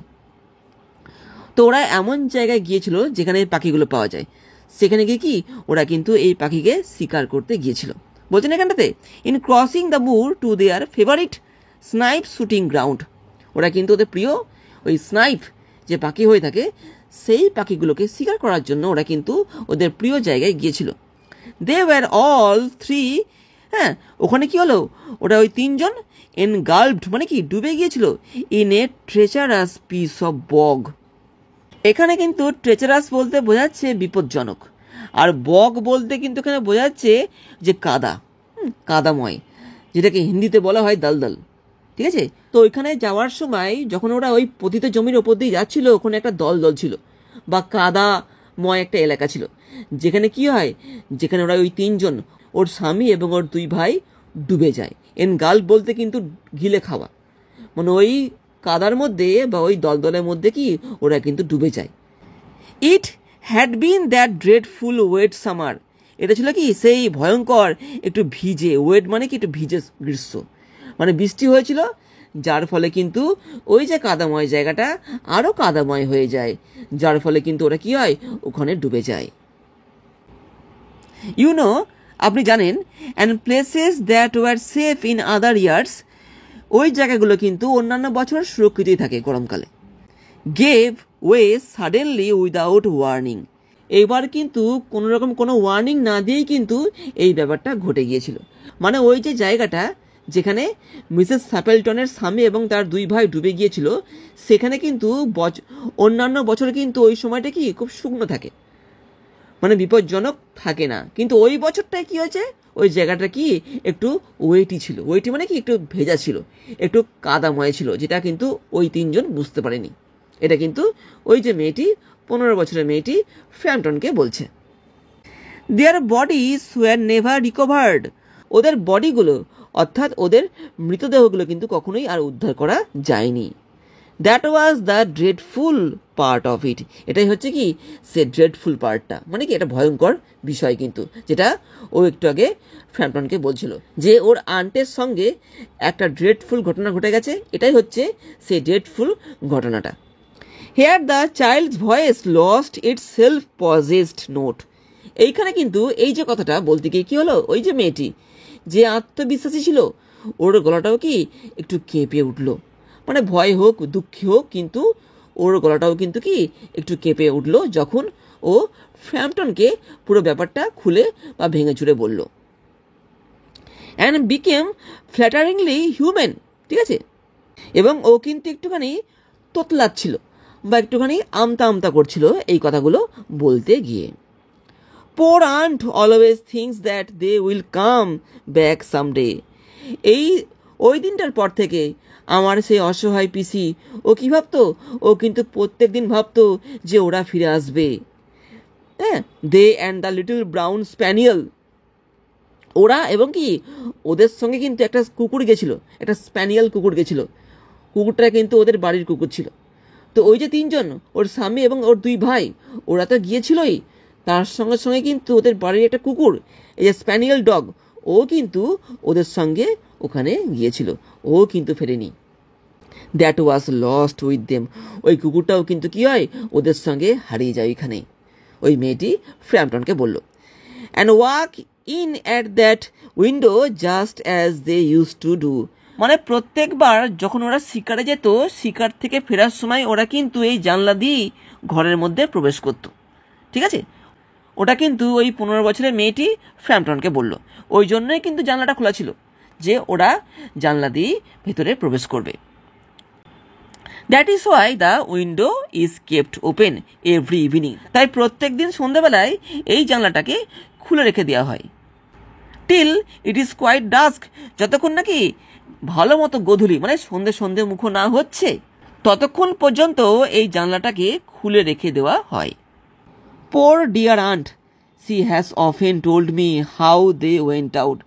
তো ওরা এমন জায়গায় গিয়েছিল যেখানে এই পাখিগুলো পাওয়া যায়, সেখানে গিয়ে কি ওরা কিন্তু এই পাখিকে শিকার করতে গিয়েছিল। বলছেন এখানটাতে in crossing the moor to their favourite snipe shooting ground, ওরা কিন্তু ওদের প্রিয় ওই স্নাইপ যে পাখি হয়ে থাকে সেই পাখিগুলোকে শিকার করার জন্য ওরা কিন্তু ওদের প্রিয় জায়গায় গিয়েছিল। দে ওয়ার অল 3, হ্যাঁ ওখানে কি হলো, ওরা ওই 3 জন এনগালভড, মানে কি ডুবে গিয়েছিল, in a treacherous piece of bog. এখানে কিন্তু ট্রেচারাস বলতে বোঝাচ্ছে বিপজ্জনক, আর বগ বলতে কিন্তু এখানে বোঝাচ্ছে যে কাদাময়, যেটাকে হিন্দিতে বলা হয় দলদল, ঠিক আছে। তো ওইখানে যাওয়ার সময় যখন ওরা ওই পতিত জমির ওপর দিয়ে যাচ্ছিল, ওখানে একটা দল ছিল বা কাদাময় একটা এলাকা ছিল, যেখানে কি হয়, যেখানে ওরা ওই 3 জন, ওর স্বামী এবং ওর 2 ভাই ডুবে যায়। এনগাল বলতে কিন্তু গিলে খাওয়া, মানে ওই কাদার মধ্যে বা ওই দলদলের মধ্যে কি ওরা কিন্তু ডুবে যায়। It had been that dreadful wet summer, এটা ছিল কি সেই ভয়ঙ্কর একটু ভিজে, ওয়েট মানে কি একটু ভিজে গ্রীষ্ম, মানে বৃষ্টি হয়েছিল, যার ফলে কিন্তু ওই যে কাদাময় জায়গাটা আরও কাদাময় হয়ে যায়, যার ফলে কিন্তু ওরা কি হয় ওখানে ডুবে যায়। আপনি জানেন, and places that were safe in other years, ওই জায়গাগুলো কিন্তু অন্যান্য বছর সুরক্ষিতই থাকে গরমকালে। Gave way suddenly without warning, এবার কিন্তু কোনো রকম কোনো ওয়ার্নিং না দিয়েই কিন্তু এই ব্যাপারটা ঘটে গিয়েছিল। মানে ওই যে জায়গাটা যেখানে মিসেস স্যাপেলটনের স্বামী এবং তার 2 ভাই ডুবে গিয়েছিল, সেখানে কিন্তু অন্যান্য বছর কিন্তু ওই সময়টা কি খুব শুকনো থাকে, মানে বিপজ্জনক থাকে না, কিন্তু ওই বছরটায় কি হয়েছে, ওই জায়গাটা কি একটু ওয়েটি ছিল, ওয়েটি মানে কি একটু ভেজা ছিল, একটু কাদাময় ছিল, যেটা কিন্তু ওই 3 জন বুঝতে পারেনি। এটা কিন্তু ওই যে মেয়েটি 15 বছরের মেয়েটি ফ্র্যাম্পটনকে বলছে। দেয়ার বডিজ ওয়্যার নেভার রিকভার্ড, ওদের বডিগুলো অর্থাৎ ওদের মৃতদেহগুলো কিন্তু কখনোই আর উদ্ধার করা যায়নি। That was the dreadful part of it, এটাই হচ্ছে কি সে ড্রেডফুল পার্টটা, মানে কি এটা ভয়ঙ্কর বিষয় কিন্তু, যেটা ও একটু আগে ফ্র্যাম্পটনকে বলছিল যে ওর আন্টের সঙ্গে একটা ড্রেডফুল ঘটনা ঘটে গেছে, এটাই হচ্ছে সেই ড্রেডফুল ঘটনাটা। Here the child's voice lost its self possessed note, এইখানে কিন্তু এই যে কথাটা বলতে গিয়ে কী হলো, ওই যে মেয়েটি যে আত্মবিশ্বাসী ছিল ওর গলাটাও কি একটু কেঁপে উঠলো, মানে ভয় হোক দুঃখী হোক কিন্তু ওর গলাটাও কিন্তু কি একটু কেঁপে উঠলো যখন ও ফ্র্যাম্পটনকে পুরো ব্যাপারটা খুলে বা ভেঙে চুরে বলল। অ্যান্ড বিকেম ফ্ল্যাটারিংলি হিউম্যান, ঠিক আছে, এবং ও কিন্তু একটুখানি তোতলাচ্ছিল বা একটুখানি আমতা আমতা করছিল এই কথাগুলো বলতে গিয়ে। Poor aunt always thinks that they will come back someday, এই ওই দিনটার পর থেকে আমার সেই অসহায় পিসি ও কী ভাবতো, ও কিন্তু প্রত্যেক দিন ভাবতো যে ওরা ফিরে আসবে। হ্যাঁ, they and the little brown spaniel, ওরা এবং কি ওদের সঙ্গে কিন্তু একটা কুকুর গেছিল, একটা স্প্যানিয়েল কুকুর গেছিল, কুকুরটা কিন্তু ওদের বাড়ির কুকুর ছিল। তো ওই যে 3 জন, ওর স্বামী এবং ওর 2 ভাই, ওরা তো গিয়েছিলই, তার সঙ্গে সঙ্গে কিন্তু ওদের বাড়ির একটা কুকুর, এই যে স্প্যানিয়েল ডগ, ও কিন্তু ওদের সঙ্গে ওখানে গিয়েছিল, ও কিন্তু ফেরেনি। That was lost with them, ওই কুকুরটাও কিন্তু কি হয় ওদের সঙ্গে হারিয়ে যায় ওইখানে, ওই মেয়েটি ফ্র্যাম্পটনকে বলল। And walk in at that window just as they used to do, মানে প্রত্যেকবার যখন ওরা শিকারে যেত, শিকার থেকে ফেরার সময় ওরা কিন্তু এই জানলা দিয়েই ঘরের মধ্যে প্রবেশ করতো, ঠিক আছে। ওটা কিন্তু ওই 15 বছরের মেয়েটি ফ্র্যাম্পটনকে বলল, ওই জন্যই কিন্তু জানলাটা খোলা ছিল যে ওরা জানলা দিয়েই ভেতরে প্রবেশ করবে। That is why the window is kept open every evening, তাই প্রত্যেক দিন সন্ধ্যাবেলায় এই জানলাটাকে খুলে রেখে দেওয়া হয়। Till it is quite dusk, যতক্ষণ নাকি ভালো মতো গোধূলি মানে সন্ধে সন্ধে মুখো না হচ্ছে ততক্ষণ পর্যন্ত এই জানলাটাকে খুলে রেখে দেওয়া হয়। Poor dear aunt, she has often told me how they went out,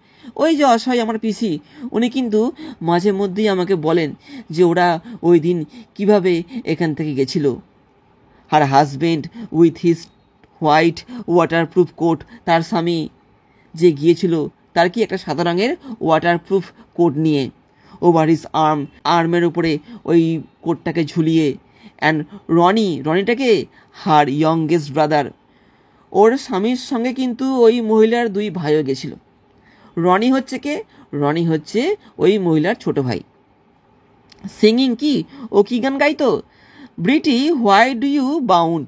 ওই যে অসহায় আমার পিসি, উনি কিন্তু মাঝে মধ্যেই আমাকে বলেন যে ওরা ওই দিন কীভাবে এখান থেকে গেছিল। Her husband with his white waterproof coat, তার স্বামী যে গিয়েছিল তার কি একটা সাদা রঙের ওয়াটারপ্রুফ কোট নিয়ে, ওভার হিজ আর্মের উপরে ওই কোটটাকে ঝুলিয়ে। অ্যান্ড রনিটাকে হার ইয়ংগেস্ট ব্রাদার, ওর স্বামীর সঙ্গে কিন্তু ওই মহিলার 2 ভাইও গেছিল। রনি হচ্ছে কে, রনি হচ্ছে ওই মহিলার ছোট ভাই। সিঙ্গিং কি, ও কি গান গাইতো, ব্রিটি হোয়াই ডু ইউ বাউন্ড,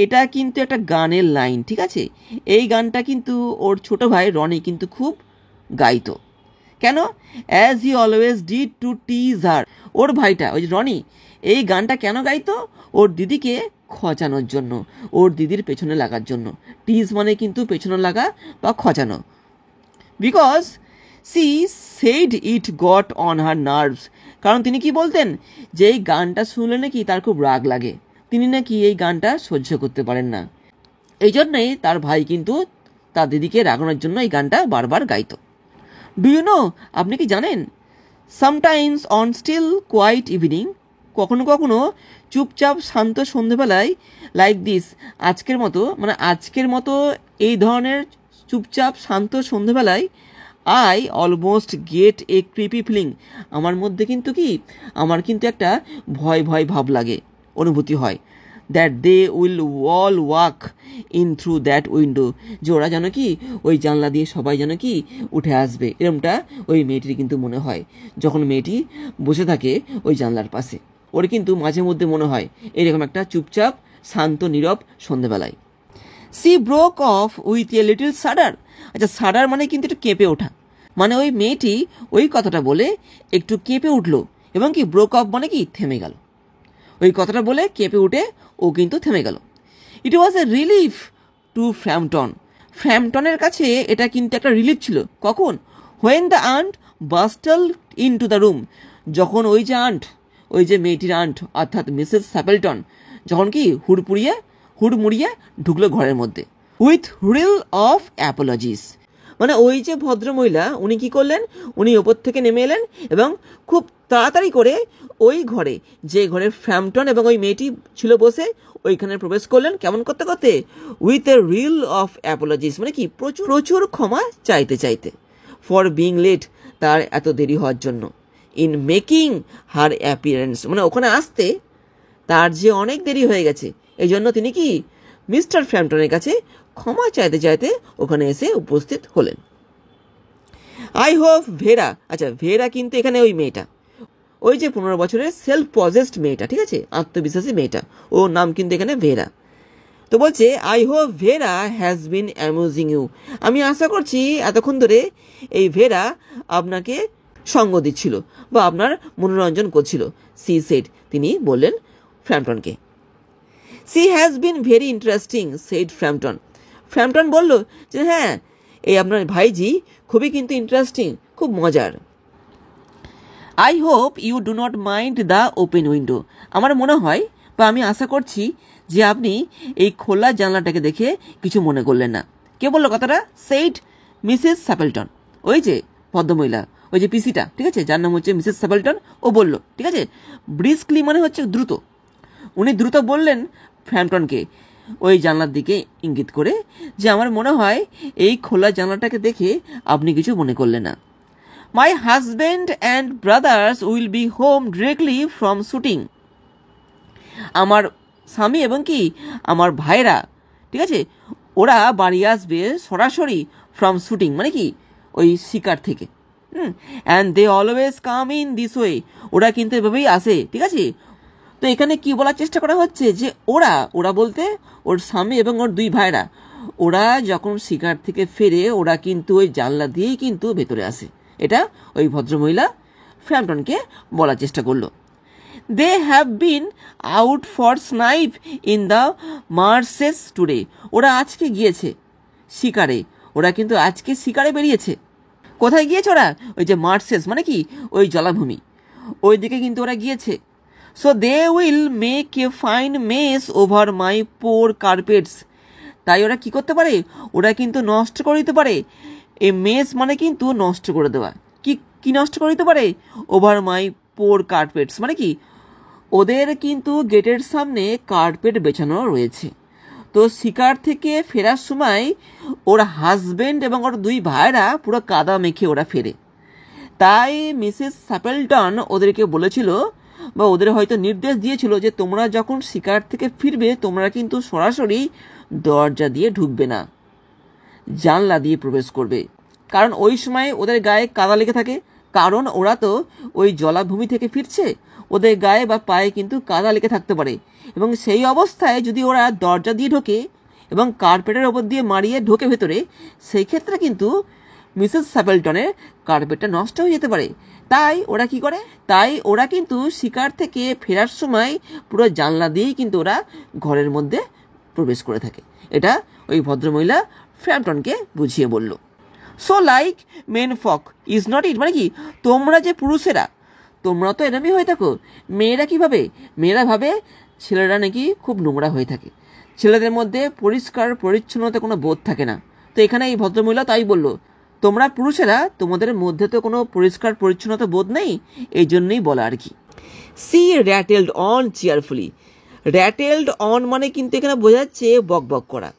এটা কিন্তু একটা গানের লাইন, ঠিক আছে। এই গানটা কিন্তু ওর ছোট ভাই রনি কিন্তু খুব গাইতো। কেন, as he always did to tease her, ওর ভাইটা ওই যে রনি এই গানটা কেন গাইতো, ওর দিদিকে খচানোর জন্য, ওর দিদির পেছনে লাগার জন্য। টিজ মানে কিন্তু পেছনে লাগা বা খচানো। Because she said it got on her nerves, কারণ তিনি কি বলতেন যে এই গানটা শুনলে নাকি তার খুব রাগ লাগে, তিনি নাকি এই গানটা সহ্য করতে পারেন না, এই জন্যই তার ভাই কিন্তু তার দিদিকে রাগানোর জন্য এই গানটা বারবার গাইতো। ডু ইউ নো, আপনি কি জানেন, sometimes on still quiet evening কখনো কখনো চুপচাপ শান্ত সন্ধেবেলায় লাইক দিস, আজকের মতো এই ধরনের চুপচাপ শান্ত সন্ধেবেলায় I almost get a creepy feeling, আমার কিন্তু একটা ভয় ভয় ভাব লাগে, অনুভূতি হয়, that they will all walk in through that window, যে ওরা যেন কি ওই জানলা দিয়ে সবাই যেন কি উঠে আসবে, এরকমটা ওই মেয়েটির কিন্তু মনে হয় যখন মেয়েটি বসে থাকে ওই জানলার পাশে। ওর কিন্তু মাঝে মধ্যে মনে হয় এরকম একটা চুপচাপ শান্ত নীরব সন্ধেবেলায়। She broke off with a little shudder, আচ্ছা শাডার মানে কিন্তু একটু কেঁপে ওঠা, মানে ওই মেয়েটি ওই কথাটা বলে একটু কেঁপে উঠলো, এবং কি ব্রোক অফ মানে কি থেমে গেল, ওই কথাটা বলে কেঁপে উঠে ও কিন্তু থেমে গেল। ইট ওয়াজ এ রিলিফ টু ফ্র্যাম্পটন, ফ্র্যাম্পটনের কাছে এটা কিন্তু একটা রিলিফ ছিল। কখন? When the aunt bustle into the room, যখন ওই যে মেয়েটির আন্ট অর্থাৎ মিসেস স্যাপেলটন যখন কি হুড়মুড়িয়ে ঢুকলো ঘরের মধ্যে, উইথ রিল অফ অ্যাপোলজিস, মানে ওই যে ভদ্রমহিলা উনি কি করলেন, উনি ওপর থেকে নেমে এলেন এবং খুব তাড়াতাড়ি করে ওই ঘরে, যে ঘরে ফ্র্যাম্পটন এবং ওই মেয়েটি ছিল বসে, ওইখানে প্রবেশ করলেন। কেমন করতে করতে? With a reel of apologies, মানে কি প্রচুর ক্ষমা চাইতে ফর বিং লেট, তার এত দেরি হওয়ার জন্য, ইন মেকিং হার অ্যাপিয়ারেন্স, মানে ওখানে আসতে তার যে অনেক দেরি হয়ে গেছে, এই জন্য তিনি কি মিস্টার ফ্র্যাম্পটনের কাছে ক্ষমা চাইতে ওখানে এসে উপস্থিত হলেন। আই হোপ ভেরা, আচ্ছা ভেরা কিন্তু এখানে ওই মেয়েটা, ওই যে 15 বছরের সেলফ পজেসড মেয়েটা, ঠিক আছে, আত্মবিশ্বাসী মেয়েটা, ওর নাম কিন্তু এখানে ভেরা। তো বলছে I hope Vera has been amusing you, আমি আশা করছি এতক্ষণ ধরে এই ভেরা আপনাকে সঙ্গ দিচ্ছিল বা আপনার মনোরঞ্জন করছিল। সি সেড, তিনি বললেন ফ্র্যাম্পটনকে। She has been very interesting said Framton, Framton বলল যে হ্যাঁ এই আপনার ভাইজি খুবই কিন্তু ইন্টারেস্টিং, খুব মজার। I hope you do not mind the open window, আমার মনে হয় বা আমি আশা করছি যে আপনি এই খোলা জানলাটাকে দেখে কিছু মনে করলেন না। কে বললো কথাটা? সেইড মিসেস স্যাপেলটন, ওই যে ভদ্রমহিলা, ওই যে পিসিটা, ঠিক আছে, যার নাম হচ্ছে মিসেস স্যাপেলটন, ও বললো, ঠিক আছে, ব্রিস্কলি মানে হচ্ছে দ্রুত, উনি দ্রুত বললেন ফ্র্যাম্পটনকে ওই জানলার দিকে ইঙ্গিত করে যে আমার মনে হয় এই খোলা জানলাটাকে দেখে আপনি কিছু মনে করলেন না। My husband and brothers will be home directly from shooting, আমার স্বামী এবং কি আমার ভাইরা, ঠিক আছে, ওরা বাড়ি আসবে সরাসরি ফ্রম শুটিং, মানে কি ওই শিকার থেকে। And they always come in this way, ওরা কিন্তু এভাবেই আসে, ঠিক আছে। তো এখানে কি বলার চেষ্টা করা হচ্ছে যে ওরা বলতে ওর স্বামী এবং ওর দুই ভাইরা, ওরা যখন শিকার থেকে ফেরে ওরা কিন্তু ওই জানলা দিয়েই কিন্তু ভেতরে আসে, এটা ওই ভদ্রমহিলা ফ্র্যাম্পটনকে বলার চেষ্টা করলো। They have been out for snipe in the marshes today, ওরা আজকে গিয়েছে শিকারে, ওরা কিন্তু আজকে শিকারে বেরিয়েছে। কোথায় গিয়েছে ওরা? ওই যে মার্সেস মানে কি ওই জলাভূমি, ওই দিকে কিন্তু ওরা গিয়েছে। So they will make a fine mess over my poor carpets, তাই ওরা কি করতে পারে? ওরা কিন্তু নষ্ট করে দিতে পারে, এ মেস মানে কিন্তু নষ্ট করে দেওয়া, কি নষ্ট করে দিতে পারে? ওভার মাই পোর কার্পেটস মানে কি ওদের কিন্তু গেটের সামনে কার্পেট বেছানো রয়েছে। তো শিকার থেকে ফেরার সময় ওর হাজবেন্ড এবং ওর দুই ভাইরা পুরো কাদা মেখে ওরা ফেরে, তাই মিসেস স্যাপেলটন ওদেরকে বলেছিল বা ওদের হয়তো নির্দেশ দিয়েছিল যে তোমরা যখন শিকার থেকে ফিরবে তোমরা কিন্তু সরাসরি দরজা দিয়ে ঢুকবে না, জানলা দিয়ে প্রবেশ করবে, কারণ ওই সময় ওদের গায়ে কাদা লেগে থাকে, কারণ ওরা তো ওই জলাভূমি থেকে ফিরছে, ওদের গায়ে বা পায়ে কিন্তু কাদা লেগে থাকতে পারে, এবং সেই অবস্থায় যদি ওরা দরজা দিয়ে ঢোকে এবং কার্পেটের ওপর দিয়ে মারিয়ে ঢোকে ভেতরে, সেই ক্ষেত্রে কিন্তু মিসেস স্যাপেলটনের কার্পেটটা নষ্ট হয়ে যেতে পারে। তাই ওরা কি করে? তাই ওরা কিন্তু শিকার থেকে ফেরার সময় পুরো জানলা দিয়েই কিন্তু ওরা ঘরের মধ্যে প্রবেশ করে থাকে, এটা ওই ভদ্রমহিলা ফ্র্যাম্পটনকে বুঝিয়ে বলল। So like menfolk is not it, মানে কি তোমরা যে পুরুষেরা তোমরা তো এরমই হয়ে থাকো। মেয়েরা কি ভাবে? মেয়েরা ভাবে ছেলেরা নাকি খুব নোংরা হয়ে থাকে, ছেলেদের মধ্যে পরিষ্কার পরিচ্ছন্নতা কোনো বোধ থাকে না। তো এখানে এই ভদ্রমহিলা তাই বলল, তোমরা পুরুষেরা তোমাদের মধ্যে তো কোনো পরিষ্কার পরিচ্ছন্নতা বোধ নেই, এই জন্যই বলা আর কি। She rattled on cheerfully. Rattled on মানে কিন্তু এখানে বোঝাচ্ছে বক বক করা।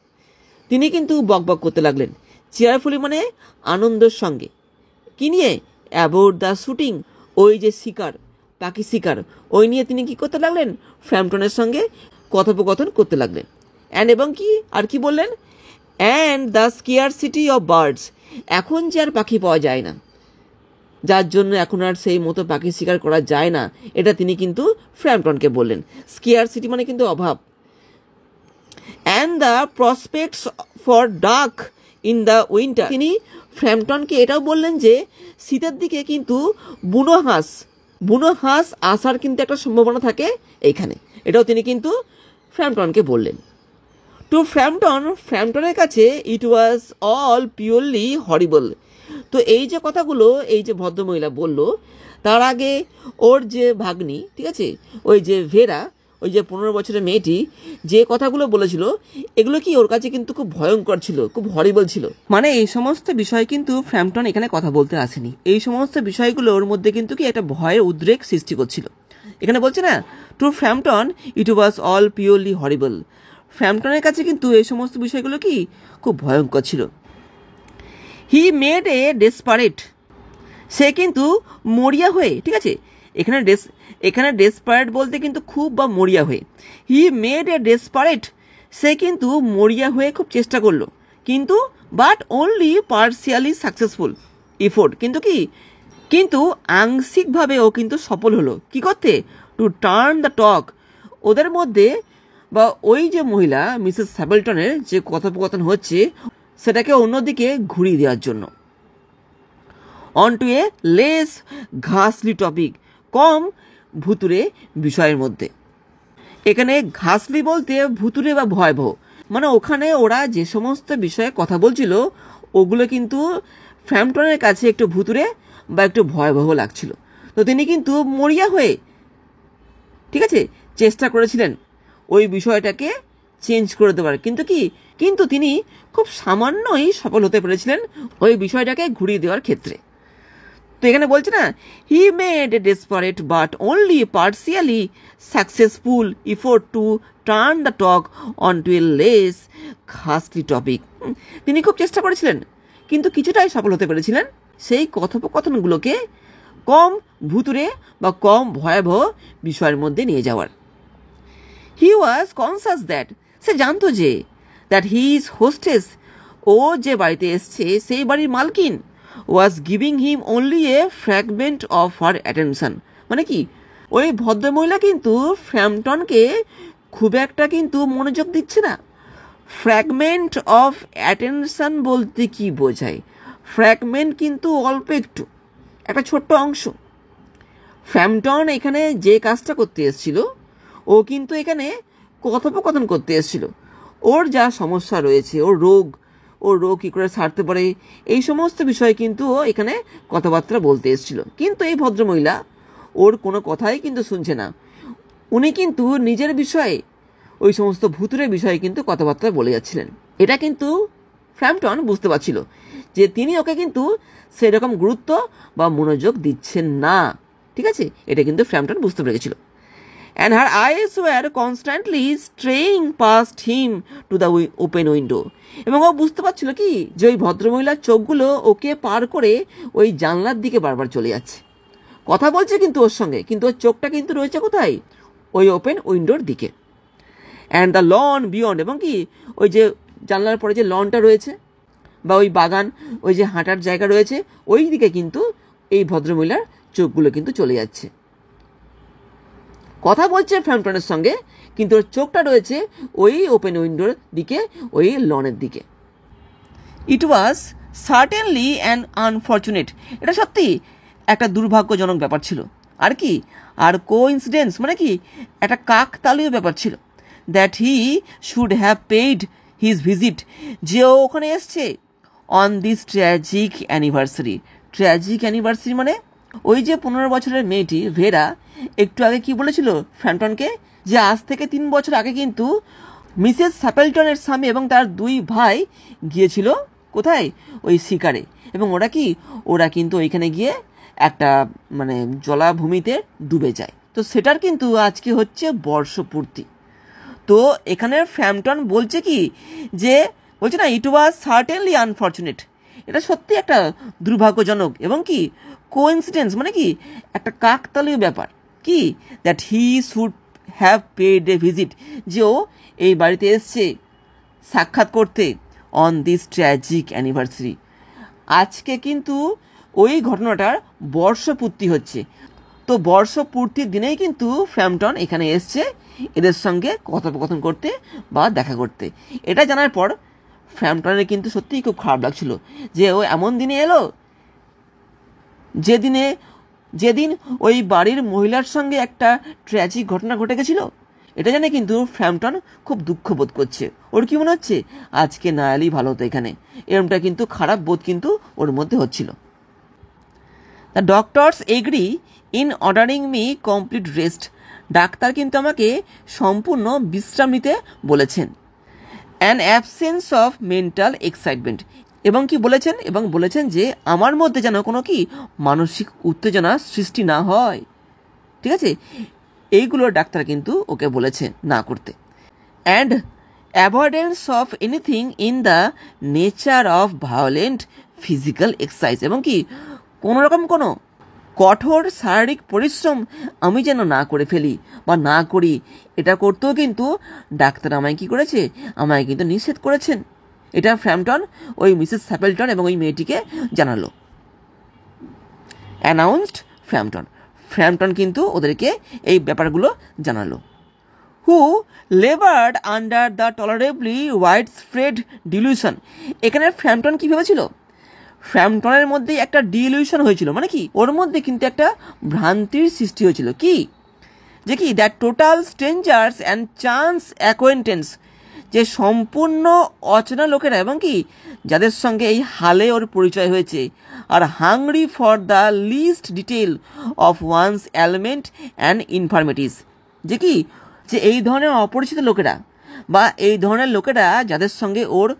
তিনি কিন্তু বক বক করতে লাগলেন। চিয়ারফুলি মানে আনন্দের সঙ্গে। কি নিয়ে? অ্যাবাউট দ্য শুটিং, ওই যে শিকার, পাখি শিকার, ওই নিয়ে তিনি কি করতে লাগলেন? ফ্র্যাম্পটনের সঙ্গে কথোপকথন করতে লাগলেন। অ্যান্ড এবং কি আর কি বললেন? And the scarcity of birds, এখন যে আর পাখি পাওয়া যায় না, যার জন্য এখন আর সেই মতো পাখি শিকার করা যায় না, এটা তিনি কিন্তু ফ্র্যাম্পটনকে বললেন। স্কেয়ারসিটি মানে কিন্তু অভাব। অ্যান্ড দ্য প্রসপেক্টস ফর ডাক ইন দ্য উইন্টার, তিনি ফ্র্যাম্পটনকে এটাও বললেন যে শীতের দিকে কিন্তু বুনো হাঁস আসার কিন্তু একটা সম্ভাবনা থাকে এইখানে, এটাও তিনি কিন্তু ফ্র্যাম্পটনকে বললেন। টু ফ্র্যাম্পটনের কাছে ইট ওয়াজ অল পিওরলি হরিবল। তো এই যে কথাগুলো এই যে ভদ্রমহিলা বলল, তার আগে ওর যে ভাগ্নি, ঠিক আছে, ওই যে ভেরা, ওই যে 15 বছরের মেয়েটি যে কথাগুলো বলেছিল, এগুলো কি ওর কাছে কিন্তু খুব ভয়ঙ্কর ছিল, খুব হরিবল ছিল। মানে এই সমস্ত বিষয় কিন্তু ফ্র্যাম্পটন এখানে কথা বলতে আসেনি। এই সমস্ত বিষয়গুলো ওর মধ্যে কিন্তু কি একটা ভয়ের উদ্রেক সৃষ্টি করছিল। এখানে বলছে না, to Framton it was all purely horrible. ফ্র্যাম্পটনের কাছে কিন্তু এই সমস্ত বিষয়গুলো কি খুব ভয়ঙ্কর ছিল। হি মেড এ ডেসপারেট, সে কিন্তু মরিয়া হয়ে, ঠিক আছে, এখানে ডেসপারেট বলতে কিন্তু খুব বা মরিয়া হয়ে। হি মেড এ ডেসপারেট, সে কিন্তু মরিয়া হয়ে খুব চেষ্টা করলো, কিন্তু but only partially successful effort, কিন্তু আংশিকভাবে ও কিন্তু সফল হলো কি করতে? টু টার্ন দ্য টক, ওদের মধ্যে বা ওই যে মহিলা মিসেস স্যাপেলটনের যে কথোপকথন হচ্ছে সেটাকে অন্যদিকে ঘুরিয়ে দেওয়ার জন্য। অন টু এ লেস ঘাসলি টপিক, কম ভুতুরে বিষয়ের মধ্যে। এখানে ঘাসলি বলতে ভুতুরে বা ভয়াবহ, মানে ওখানে ওরা যে সমস্ত বিষয়ে কথা বলছিল ওগুলো কিন্তু ফ্র্যাম্পটনের কাছে একটু ভুতুরে বা একটু ভয়াবহ লাগছিল। তো তিনি কিন্তু মরিয়া হয়ে, ঠিক আছে, চেষ্টা করেছিলেন ওই বিষয়টাকে চেঞ্জ করে দেওয়ার, কিন্তু তিনি খুব সামান্যই সফল হতে পেরেছিলেন ওই বিষয়টাকে ঘুরিয়ে দেওয়ার ক্ষেত্রে। তো এখানে বলছে না, he made a desperate but only partially successful effort to turn the talk on to a less ঘাসলি টপিক। তিনি খুব চেষ্টা করেছিলেন কিন্তু কিছুটাই সফল হতে পেরেছিলেন সেই কথোপকথনগুলোকে কম ভুতুরে বা কম ভয়াবহ বিষয়ের মধ্যে নিয়ে যাওয়ার। হি ওয়াজ কনসাস দ্যাট, সে জানতো যে দ্যাট হি ইজ হোস্টেস, ও যে বাড়িতে এসছে সেই বাড়ির মালকিন, ওয়াজ giving him only a fragment of her attention, মানে কি ওই ভদ্রমহিলা কিন্তু ফ্র্যাম্পটনকে খুব একটা কিন্তু মনোযোগ দিচ্ছে না। ফ্র্যাগমেন্ট অফ অ্যাটেনশন বলতে কি বোঝায়? ফ্র্যাগমেন্ট কিন্তু অল্প একটু, একটা ছোট্ট অংশ। ফ্র্যাম্পটন এখানে যে কাজটা করতে এসেছিল ও কিন্তু এখানে কথোপকথন করতে এসেছিল, ওর যা সমস্যা রয়েছে, ওর রোগ কী করে সারতে পারে, এই সমস্ত বিষয় কিন্তু ও এখানে কথাবার্তা বলতে এসেছিল। কিন্তু এই ভদ্রমহিলা ওর কোনো কথাই কিন্তু শুনছে না। উনি কিন্তু নিজের বিষয়ে, ওই সমস্ত ভুতুরে বিষয়ে কিন্তু কথাবার্তা বলে যাচ্ছিলেন। এটা কিন্তু ফ্র্যাম্পটন বুঝতে পারছিল যে তিনি ওকে কিন্তু সেরকম গুরুত্ব বা মনোযোগ দিচ্ছেন না, ঠিক আছে, এটা কিন্তু ফ্র্যাম্পটন বুঝতে পেরেছিল। And her eyes were constantly straying past him to the open window. এবং ও বুঝতে পারছিল কি যে ওই ভদ্রমহিলার চোখগুলো ওকে পার করে ওই জানলার দিকে বারবার চলে যাচ্ছে। কথা বলছে কিন্তু ওর সঙ্গে, কিন্তু ওর চোখটা কিন্তু রয়েছে কোথায়? ওই ওপেন উইন্ডোর দিকে। অ্যান্ড দ্য লন বিয়ন্ড, এবং কি ওই যে জানলার পরে যে লনটা রয়েছে বা ওই বাগান, ওই যে হাঁটার জায়গা রয়েছে, ওই দিকে কিন্তু এই ভদ্রমহিলার চোখগুলো কিন্তু চলে যাচ্ছে। কথা বলছে ফ্র্যাম্পটনের সঙ্গে, কিন্তু ওর চোখটা রয়েছে ওই ওপেন উইন্ডোর দিকে, ওই লনের দিকে। ইট ওয়াজ সার্টেনলি অ্যান আনফর্চুনেট, এটা সত্যি একটা দুর্ভাগ্যজনক ব্যাপার ছিল। আর কি, আর কোইন্সিডেন্স মানে কি একটা কাকতালীয় ব্যাপার ছিল। That he should have paid his visit, যে ও ওখানে এসছে on this tragic anniversary. Tragic anniversary মানে ওই যে 15 বছরের মেয়েটি ভেরা একটু আগে কি বলেছিল ফ্র্যাম্পটনকে, যে আজ থেকে 3 বছর আগে কিন্তু মিসেস স্যাপেলটনের স্বামী এবং তার 2 ভাই গিয়েছিল কোথায়? ওই শিকারে। এবং ওরা কিন্তু ওইখানে গিয়ে একটা মানে জলাভূমিতে ডুবে যায়। তো সেটার কিন্তু আজকে হচ্ছে বর্ষপূর্তি। তো এখানে ফ্র্যাম্পটন বলছে কি, যে বলছে না, ইট ওয়াজ সার্টেনলি আনফর্চুনেট, এটা সত্যি একটা দুর্ভাগ্যজনক এবং কি কোইন্সিডেন্স, মানে কি একটা কাকতালীয় ব্যাপার, কি that he should have paid a visit, যে ও এই বাড়িতে এসছে সাক্ষাৎ করতে অন দিস ট্র্যাজিক অ্যানিভার্সারি। আজকে কিন্তু ওই ঘটনাটার বর্ষপূর্তি হচ্ছে, তো বর্ষপূর্তির দিনেই কিন্তু ফ্র্যাম্পটন এখানে এসছে এদের সঙ্গে কথোপকথন করতে বা দেখা করতে। এটা জানার পর ফ্র্যাম্পটনের কিন্তু সত্যিই খুব খারাপ লাগছিল যে ও এমন দিনে এলো যেদিন ওই বাড়ির মহিলার সঙ্গে একটা ট্র্যাজিক ঘটনা ঘটে গেছিল। এটা জানে কিন্তু ফ্র্যাম্পটন খুব দুঃখ বোধ করছে। ওর কি মনে হচ্ছে, আজকে না এলেই ভালো হতো এখানে, এরকমটা কিন্তু খারাপ বোধ কিন্তু ওর মধ্যে হচ্ছিল। The doctors agree in ordering me complete rest, ডাক্তার কিন্তু আমাকে সম্পূর্ণ বিশ্রাম নিতে বলেছেন। An absence of mental excitement, এবং কি বলেছেন, এবং বলেছেন যে আমার মধ্যে যেন কোনো কি মানসিক উত্তেজনা সৃষ্টি না হয়। ঠিক আছে, এইগুলো ডাক্তার কিন্তু ওকে বলেছে না করতে। And avoidance of anything in the nature of violent physical exercise, এবং কি কোনো রকম কোনো কঠোর শারীরিক পরিশ্রম আমি যেন না করে ফেলি বা না করি, এটা করতেও কিন্তু ডাক্তার আমায় কি করেছে, আমায় কিন্তু নিষেধ করেছেন। এটা ফ্র্যাম্পটন ওই মিসেস স্যাপেলটন এবং ওই মেয়েটিকে জানালো। অ্যানাউন্সড ফ্র্যাম্পটন কিন্তু ওদেরকে এই ব্যাপারগুলো জানালো। Who laboured under the tolerably widespread delusion, এখানে ফ্র্যাম্পটন কী ভেবেছিল, ফ্র্যাম্পটনের মধ্যে একটা ডিলিউশন হয়েছিল, মানে কি ওর মধ্যে কিন্তু একটা ভ্রান্তির সৃষ্টি হয়েছিল, কি যে কি that total strangers and chance acquaintance, যে সম্পূর্ণ অচেনা লোকেরা এবং কি যাদের সঙ্গে এই হালে ওর পরিচয় হয়েছে, are hungry for the least detail of one's ailment and infirmities, যে কি যে এই ধরনের অপরিচিত লোকেরা বা এই ধরনের লোকেরা যাদের সঙ্গে ওর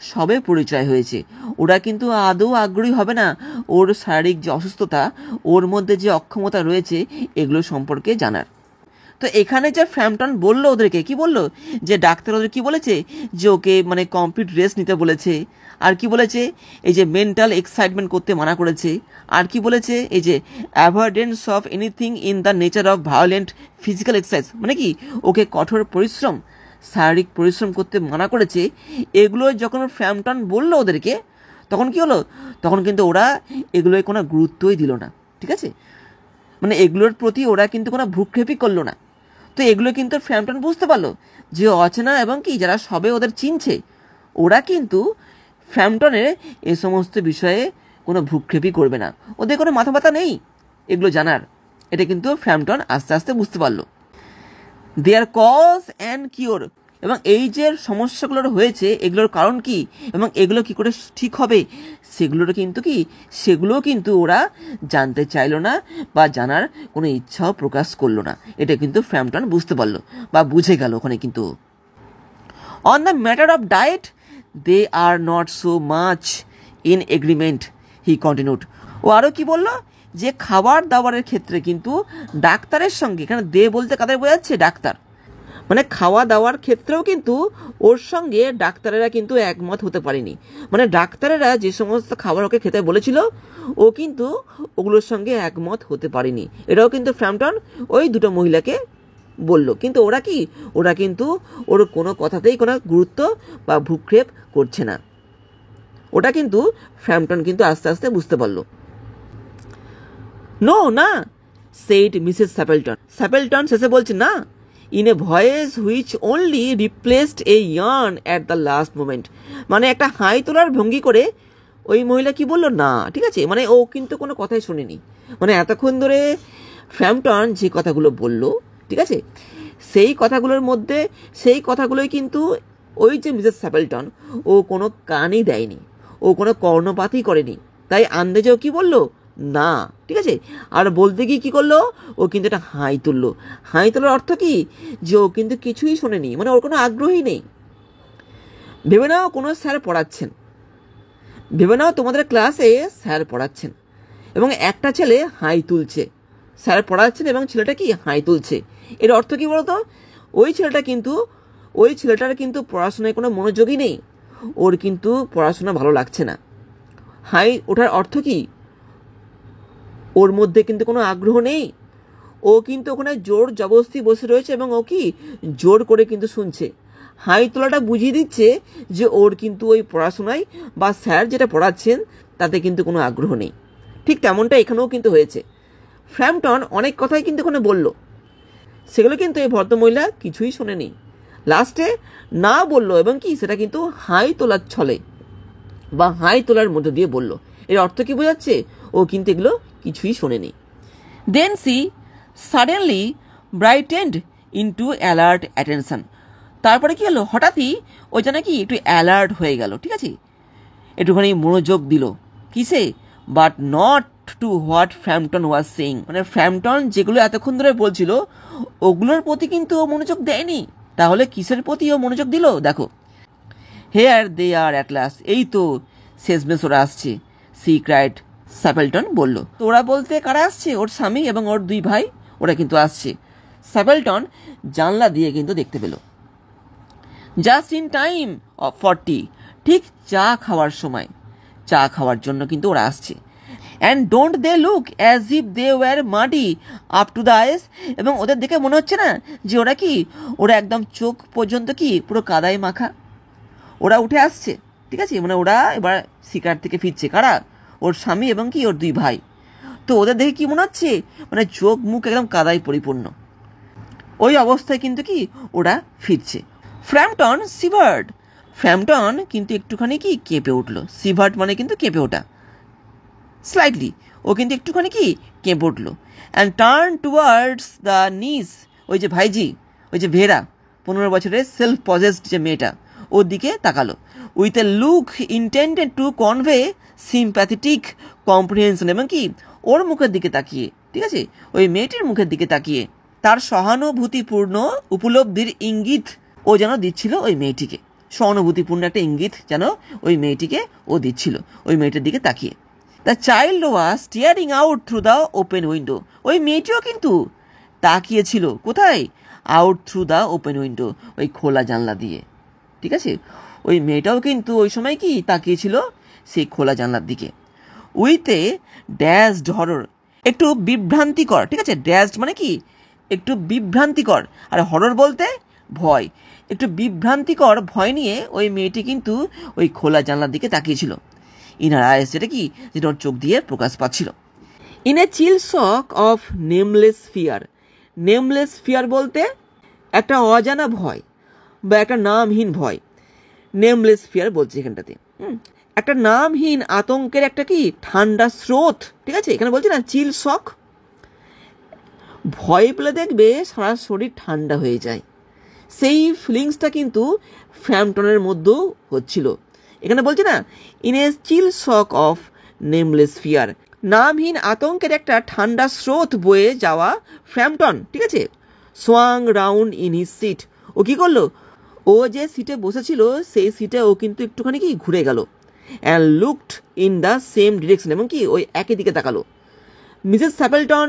সবে পরিচয় হয়েছে, ওরা কিন্তু আদৌ আগ্রহী হবে না ওর শারীরিক যে অসুস্থতা, ওর মধ্যে যে অক্ষমতা রয়েছে এগুলো সম্পর্কে জানার। তো এখানে যে ফ্র্যাম্পটন বললো ওদেরকে, কি বললো, যে ডাক্তার ওদের কি বলেছে, যে ওকে মানে কমপ্লিট রেস্ট নিতে বলেছে, আর কি বলেছে, এই যে মেন্টাল এক্সাইটমেন্ট করতে মানা করেছে, আর কি বলেছে, এই যে avoidance of anything in the nature of violent physical exercise, মানে কি ওকে কঠোর পরিশ্রম শারীরিক পরিশ্রম করতে মানা করেছে। এগুলো যখন ফ্র্যাম্পটন বললো ওদেরকে, তখন কি হলো, তখন কিন্তু ওরা এগুলোয় কোনো গুরুত্বই দিল না। ঠিক আছে, মানে এগুলোর প্রতি ওরা কিন্তু কোনো ভ্রুক্ষেপই করলো না। তো এগুলো কিন্তু ফ্র্যাম্পটন বুঝতে পারলো যে অচেনা এবং কি যারা সবে ওদের চিনছে, ওরা কিন্তু ফ্র্যাম্পটনের এ সমস্ত বিষয়ে কোনো ভ্রুক্ষেপই করবে না, ওদের কোনো মাথা ব্যথা নেই এগুলো জানার। এটা কিন্তু ফ্র্যাম্পটন আস্তে আস্তে বুঝতে পারলো। দেয়ার কজ অ্যান্ড কিওর, এবং এই যে সমস্যাগুলোর হয়েছে এগুলোর কারণ কি এবং এগুলো কি করে ঠিক হবে, সেগুলোও কিন্তু ওরা জানতে চাইলো না বা জানার কোনো ইচ্ছাও প্রকাশ করলো না। এটা কিন্তু ফ্র্যাম্পটন বুঝতে পারলো বা বুঝে গেল ওখানে কিন্তু। On the matter of diet they are not so much in agreement, he continued. ও আরও কি বললো, যে খাবার দাবারের ক্ষেত্রে কিন্তু ডাক্তারের সঙ্গে, এখানে দে বলতে কাদের বোঝাচ্ছে, ডাক্তার, মানে খাওয়া দাওয়ার ক্ষেত্রেও কিন্তু ওর সঙ্গে ডাক্তারেরা কিন্তু একমত হতে পারেনি। মানে ডাক্তারেরা যে সমস্ত খাবার ওকে খেতে বলেছিল ও কিন্তু ওগুলোর সঙ্গে একমত হতে পারেনি। এটাও কিন্তু ফ্র্যাম্পটন ওই দুটো মহিলাকে বলল, কিন্তু ওরা কিন্তু ওর কোনো কথাতেই কোনো গুরুত্ব বা ভ্রুক্ষেপ করছে না। ওটা কিন্তু ফ্র্যাম্পটন কিন্তু আস্তে আস্তে বুঝতে পারলো। নো না, সেইড মিসেস স্যাপেলটন শেষে বলছে না, in A voice which only replaced A yarn at the last moment, মানে একটা হাই তোলার ভঙ্গি করে ওই মহিলা কি বললো, না। ঠিক আছে, মানে ও কিন্তু কোনো কথাই শোনেনি, মানে এতক্ষণ ধরে ফ্র্যাম্পটন যে কথাগুলো বললো, ঠিক আছে, সেই কথাগুলোই কিন্তু ওই যে মিসেস স্যাপেলটন ও কোনো কানই দেয়নি, ও কোনো কর্ণপাতই করেনি, তাই আন্দেজেও কি বললো, না। ঠিক আছে, আর বলতে গিয়ে কী করলো, ও কিন্তু একটা হাই তুললো। হাই তোলার অর্থ কি, যে ও কিন্তু কিছুই শোনেনি, মানে ওর কোনো আগ্রহই নেই। ভেবে নাও কোনো স্যার পড়াচ্ছেন, ভেবে নাও তোমাদের ক্লাসে স্যার পড়াচ্ছেন এবং একটা ছেলে হাই তুলছে, স্যার পড়াচ্ছেন এবং ছেলেটা কি হাই তুলছে। এর অর্থ কি বলতো? ওই ছেলেটার কিন্তু পড়াশোনায় কোনো মনোযোগই নেই, ওর কিন্তু পড়াশোনা ভালো লাগছে না। হাই ওঠার অর্থ কি? ওর মধ্যে কিন্তু কোনো আগ্রহ নেই, ও কিন্তু ওখানে জোর জবরদস্তি বসে রয়েছে এবং ও কি জোর করে কিন্তু শুনছে। হাই তোলাটা বুঝিয়ে দিচ্ছে যে ওর কিন্তু ওই পড়াশোনায় বা স্যার যেটা পড়াচ্ছেন তাতে কিন্তু কোনো আগ্রহ নেই। ঠিক তেমনটা এখানেও কিন্তু হয়েছে। ফ্র্যাম্পটন অনেক কথাই কিন্তু ওখানে বলল, সেগুলো কিন্তু এই ভদ্রমহিলা কিছুই শোনেনি। লাস্টে না বলল এবং কি সেটা কিন্তু হাই তোলার ছলে বা হাই তোলার মধ্যে দিয়ে বলল। এর অর্থ কি বোঝাচ্ছে? ও কিন্তু এগুলো কিছুই শোনেনি। Then she suddenly brightened into alert attention. তারপরে কি হলো? হঠাৎই ওই যেন কি একটু অ্যালার্ট হয়ে গেল, ঠিক আছে, একটুখানি মনোযোগ দিল কিসে? But not to what Framton was saying. মানে ফ্র্যাম্পটন যেগুলো এতক্ষণ ধরে বলছিল ওগুলোর প্রতি কিন্তু ও মনোযোগ দেয়নি। তাহলে কিসের প্রতি ও মনোযোগ দিল? দেখো, here they are at last, এই তো শেষমেশ ওরা আসছে, সি ক্রাইড, স্যাপেলটন বলল। তো ওরা বলতে কারা আসছে? ওর স্বামী এবং ওর দুই ভাই, ওরা কিন্তু আসছে। স্যাপেলটন জানলা দিয়ে কিন্তু দেখতে পেল। জাস্ট ইন টাইম ফর টি, ঠিক চা খাওয়ার সময়, চা খাওয়ার জন্য কিন্তু ওরা আসছে। And don't they look as if they were muddy up to the eyes, এবং ওদের দেখে মনে হচ্ছে না যে ওরা একদম চোখ পর্যন্ত কি পুরো কাদায় মাখা। ওরা উঠে আসছে, ঠিক আছে, মানে ওরা এবার শিকার থেকে ফিরছে। কারা? ওর স্বামী এবং কি ওর দুই ভাই। তো ওদের দেখে কি মনে হচ্ছে? মানে চোখ মুখ একদম কাদায় পরিপূর্ণ। ওই অবস্থায় কিন্তু কি ওরা ফিরছে। ফ্র্যাম্পটন সিভার্ড, ফ্র্যাম্পটন কিন্তু একটুখানি কি কেঁপে উঠলো। সিভার্ড মানে কিন্তু কেঁপে ওঠা, স্লাইটলি, ও কিন্তু একটুখানি কি কেঁপে উঠলো। অ্যান্ড টার্ন টুয়ার্ডস দ্য নিস, ওই যে ভাইজি, ওই যে ভেরা, 15 বছরের সেলফ পজেসড যে মেয়েটা, ওর দিকে তাকালো। With a look intended to convey sympathetic comprehension, এবং কি ওর মুখের দিকে তাকিয়ে, ঠিক আছে, ওই মেয়েটির মুখের দিকে তাকিয়ে তার সহানুভূতিপূর্ণ উপলব্ধির ইঙ্গিত ও যেন দিচ্ছিল ওই মেয়েটিকে। সহানুভূতিপূর্ণ একটা ইঙ্গিত যেন ওই মেয়েটিকে ও দিচ্ছিল ওই মেয়েটার দিকে তাকিয়ে। The child was steering out through the open window, ওই মেয়েটিও কিন্তু তাকিয়েছিল কোথায়? Out through the open window, ওই খোলা জানলা দিয়ে, ঠিক আছে। ওই মেয়েটাও কিন্তু ওই সময় কি তাকিয়েছিল সেই খোলা জানলার দিকে। উইথ এ ড্যাশড হরর, একটু বিভ্রান্তিকর, ঠিক আছে, ড্যাশড মানে কি একটু বিভ্রান্তিকর, আর হরর বলতে ভয়। একটু বিভ্রান্তিকর ভয় নিয়ে ওই মেয়েটি কিন্তু ওই খোলা জানলার দিকে তাকিয়েছিল। ইনার আইস, যেটা ওর চোখ দিয়ে প্রকাশ পাচ্ছিল। In a chill shock of nameless fear, nameless fear বলতে একটা অজানা ভয় বা একটা নামহীন ভয়, নেমলেস ফিয়ার বলছে এখানটাতে। একটা নামহীন আতঙ্কের একটা কি ঠান্ডা স্রোত, ঠিক আছে, এখানে বলছে না চিল শক, ভয় পেলে দেখবে সারা শরীর ঠান্ডা হয়ে যায়। সেই ফিলিংসটা কিন্তু ফ্র্যাম্পটনের মধ্যেও হচ্ছিল। এখানে বলছে না in a chill shock of nameless fear, নামহীন আতঙ্কের একটা ঠান্ডা স্রোত বয়ে যাওয়া ফ্র্যাম্পটন, ঠিক আছে, swung round in his seat, ও কি করলো? ও যে সিটে বসেছিল সেই সিটে ও কিন্তু একটুখানি কি ঘুরে গেল। And looked in the same direction, এবং কি ওই একই দিকে তাকালো। মিসেস স্যাপেলটন,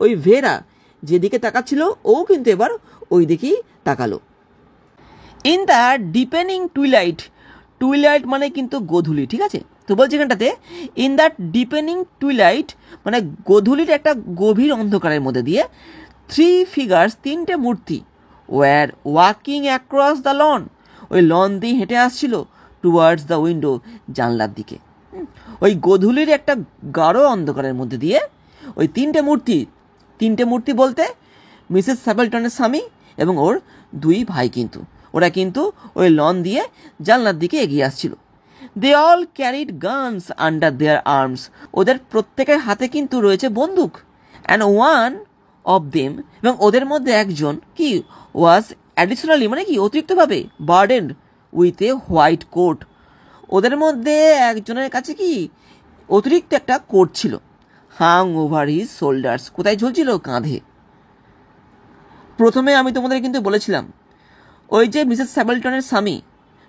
ওই ভেরা যেদিকে তাকাচ্ছিল ও কিন্তু এবার ওই দিকেই তাকালো। In the deepening twilight, twilight মানে কিন্তু গোধূলি, ঠিক আছে, তো বলছে এখানটাতে ইন দ্য ডিপেনিং টুইলাইট মানে গোধূলির একটা গভীর অন্ধকারের মধ্যে দিয়ে 3 ফিগার্স, 3টে মূর্তি, were walking across the lawn, ওই লন দিয়ে হেঁটে আসছিল টুয়ার্ডস দ্য উইন্ডো, জানলার দিকে। ওই গোধূলির একটা গাঢ় অন্ধকারের মধ্যে দিয়ে ওই 3টে মূর্তি বলতে মিসেস স্যাপেলটনের স্বামী এবং ওর 2 ভাই, কিন্তু ওরা কিন্তু ওই লন দিয়ে জানলার দিকে এগিয়ে আসছিল। They all carried guns under their arms, ওদের প্রত্যেকের হাতে কিন্তু রয়েছে বন্দুক। অ্যান্ড ওয়ান অফ দেম, এবং ওদের মধ্যে একজন কি ওয়াজ অ্যাডিশনালি মানে কি অতিরিক্তভাবে burdened with a white coat, ওদের মধ্যে একজনের কাছে কি অতিরিক্ত একটা কোট ছিল। হাং ওভার হিজ শোল্ডার্স, কোথায় ঝুলছিল? কাঁধে। প্রথমে আমি তোমাদের কিন্তু বলেছিলাম ওই যে মিসেস স্যাপেলটনের স্বামী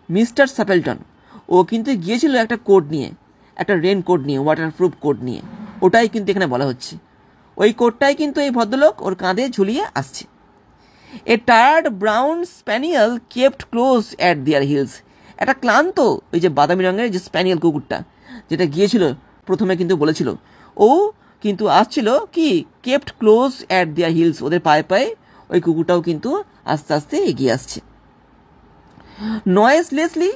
মিস্টার স্যাপেলটন, ও কিন্তু গিয়েছিল একটা কোট নিয়ে, একটা রেন কোট নিয়ে, ওয়াটারপ্রুফ কোট নিয়ে, ওটাই কিন্তু এখানে বলা হচ্ছে। ওই কোটটাই কিন্তু এই ভদ্রলোক ওর কাঁধে ঝুলিয়ে আসছে। A tired brown spaniel kept close at their heels. একটা ক্লান্ত ওই যে বাদামি রঙের যে স্প্যানিয়েল কুকুরটা যেটা গিয়েছিল প্রথমে কিন্তু বলেছিল, ও কিন্তু আসছিল কি kept close at their hills, ওদের পায়ে পায়ে ওই কুকুরটাও কিন্তু আস্তে আস্তে এগিয়ে আসছে। নয়েজলেসলি,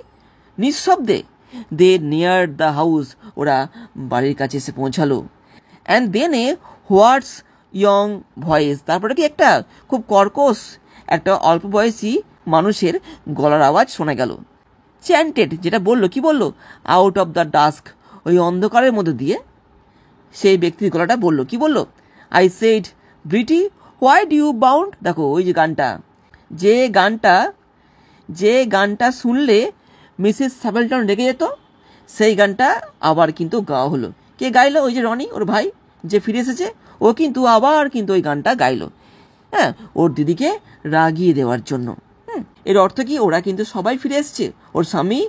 নিঃশব্দে, দে নিয়ার দ্য হাউস, ওরা বাড়ির কাছে এসে পৌঁছালো। And then a hoarse young voice, তারপরে কি একটা খুব কর্কশ একটা অল্প বয়সী মানুষের গলার আওয়াজ শোনা গেল। চ্যান্টেড, যেটা বললো, কি বললো, আউট অফ দ্য ডাস্ক, ওই অন্ধকারের মধ্যে দিয়ে সেই ব্যক্তির গলাটা বললো, কি বললো, I said Bertie why do you bound. দেখো ওই যে গানটা, যে গানটা শুনলে মিসেস স্যাপেলটন রেগে যেত, সেই গানটা আবার কিন্তু গাওয়া হলো। কে গাইলো? ওই যে রনি, ওর ভাই যে ফিরে এসেছে, ও কিন্তু আবার কিন্তু ওই গানটা গাইলো, হ্যাঁ, ওর দিদিকে রাগিয়ে দেওয়ার জন্য। এর অর্থ কি, ওরা কিন্তু সবাই ফিরে এসছে, ওর স্বামী,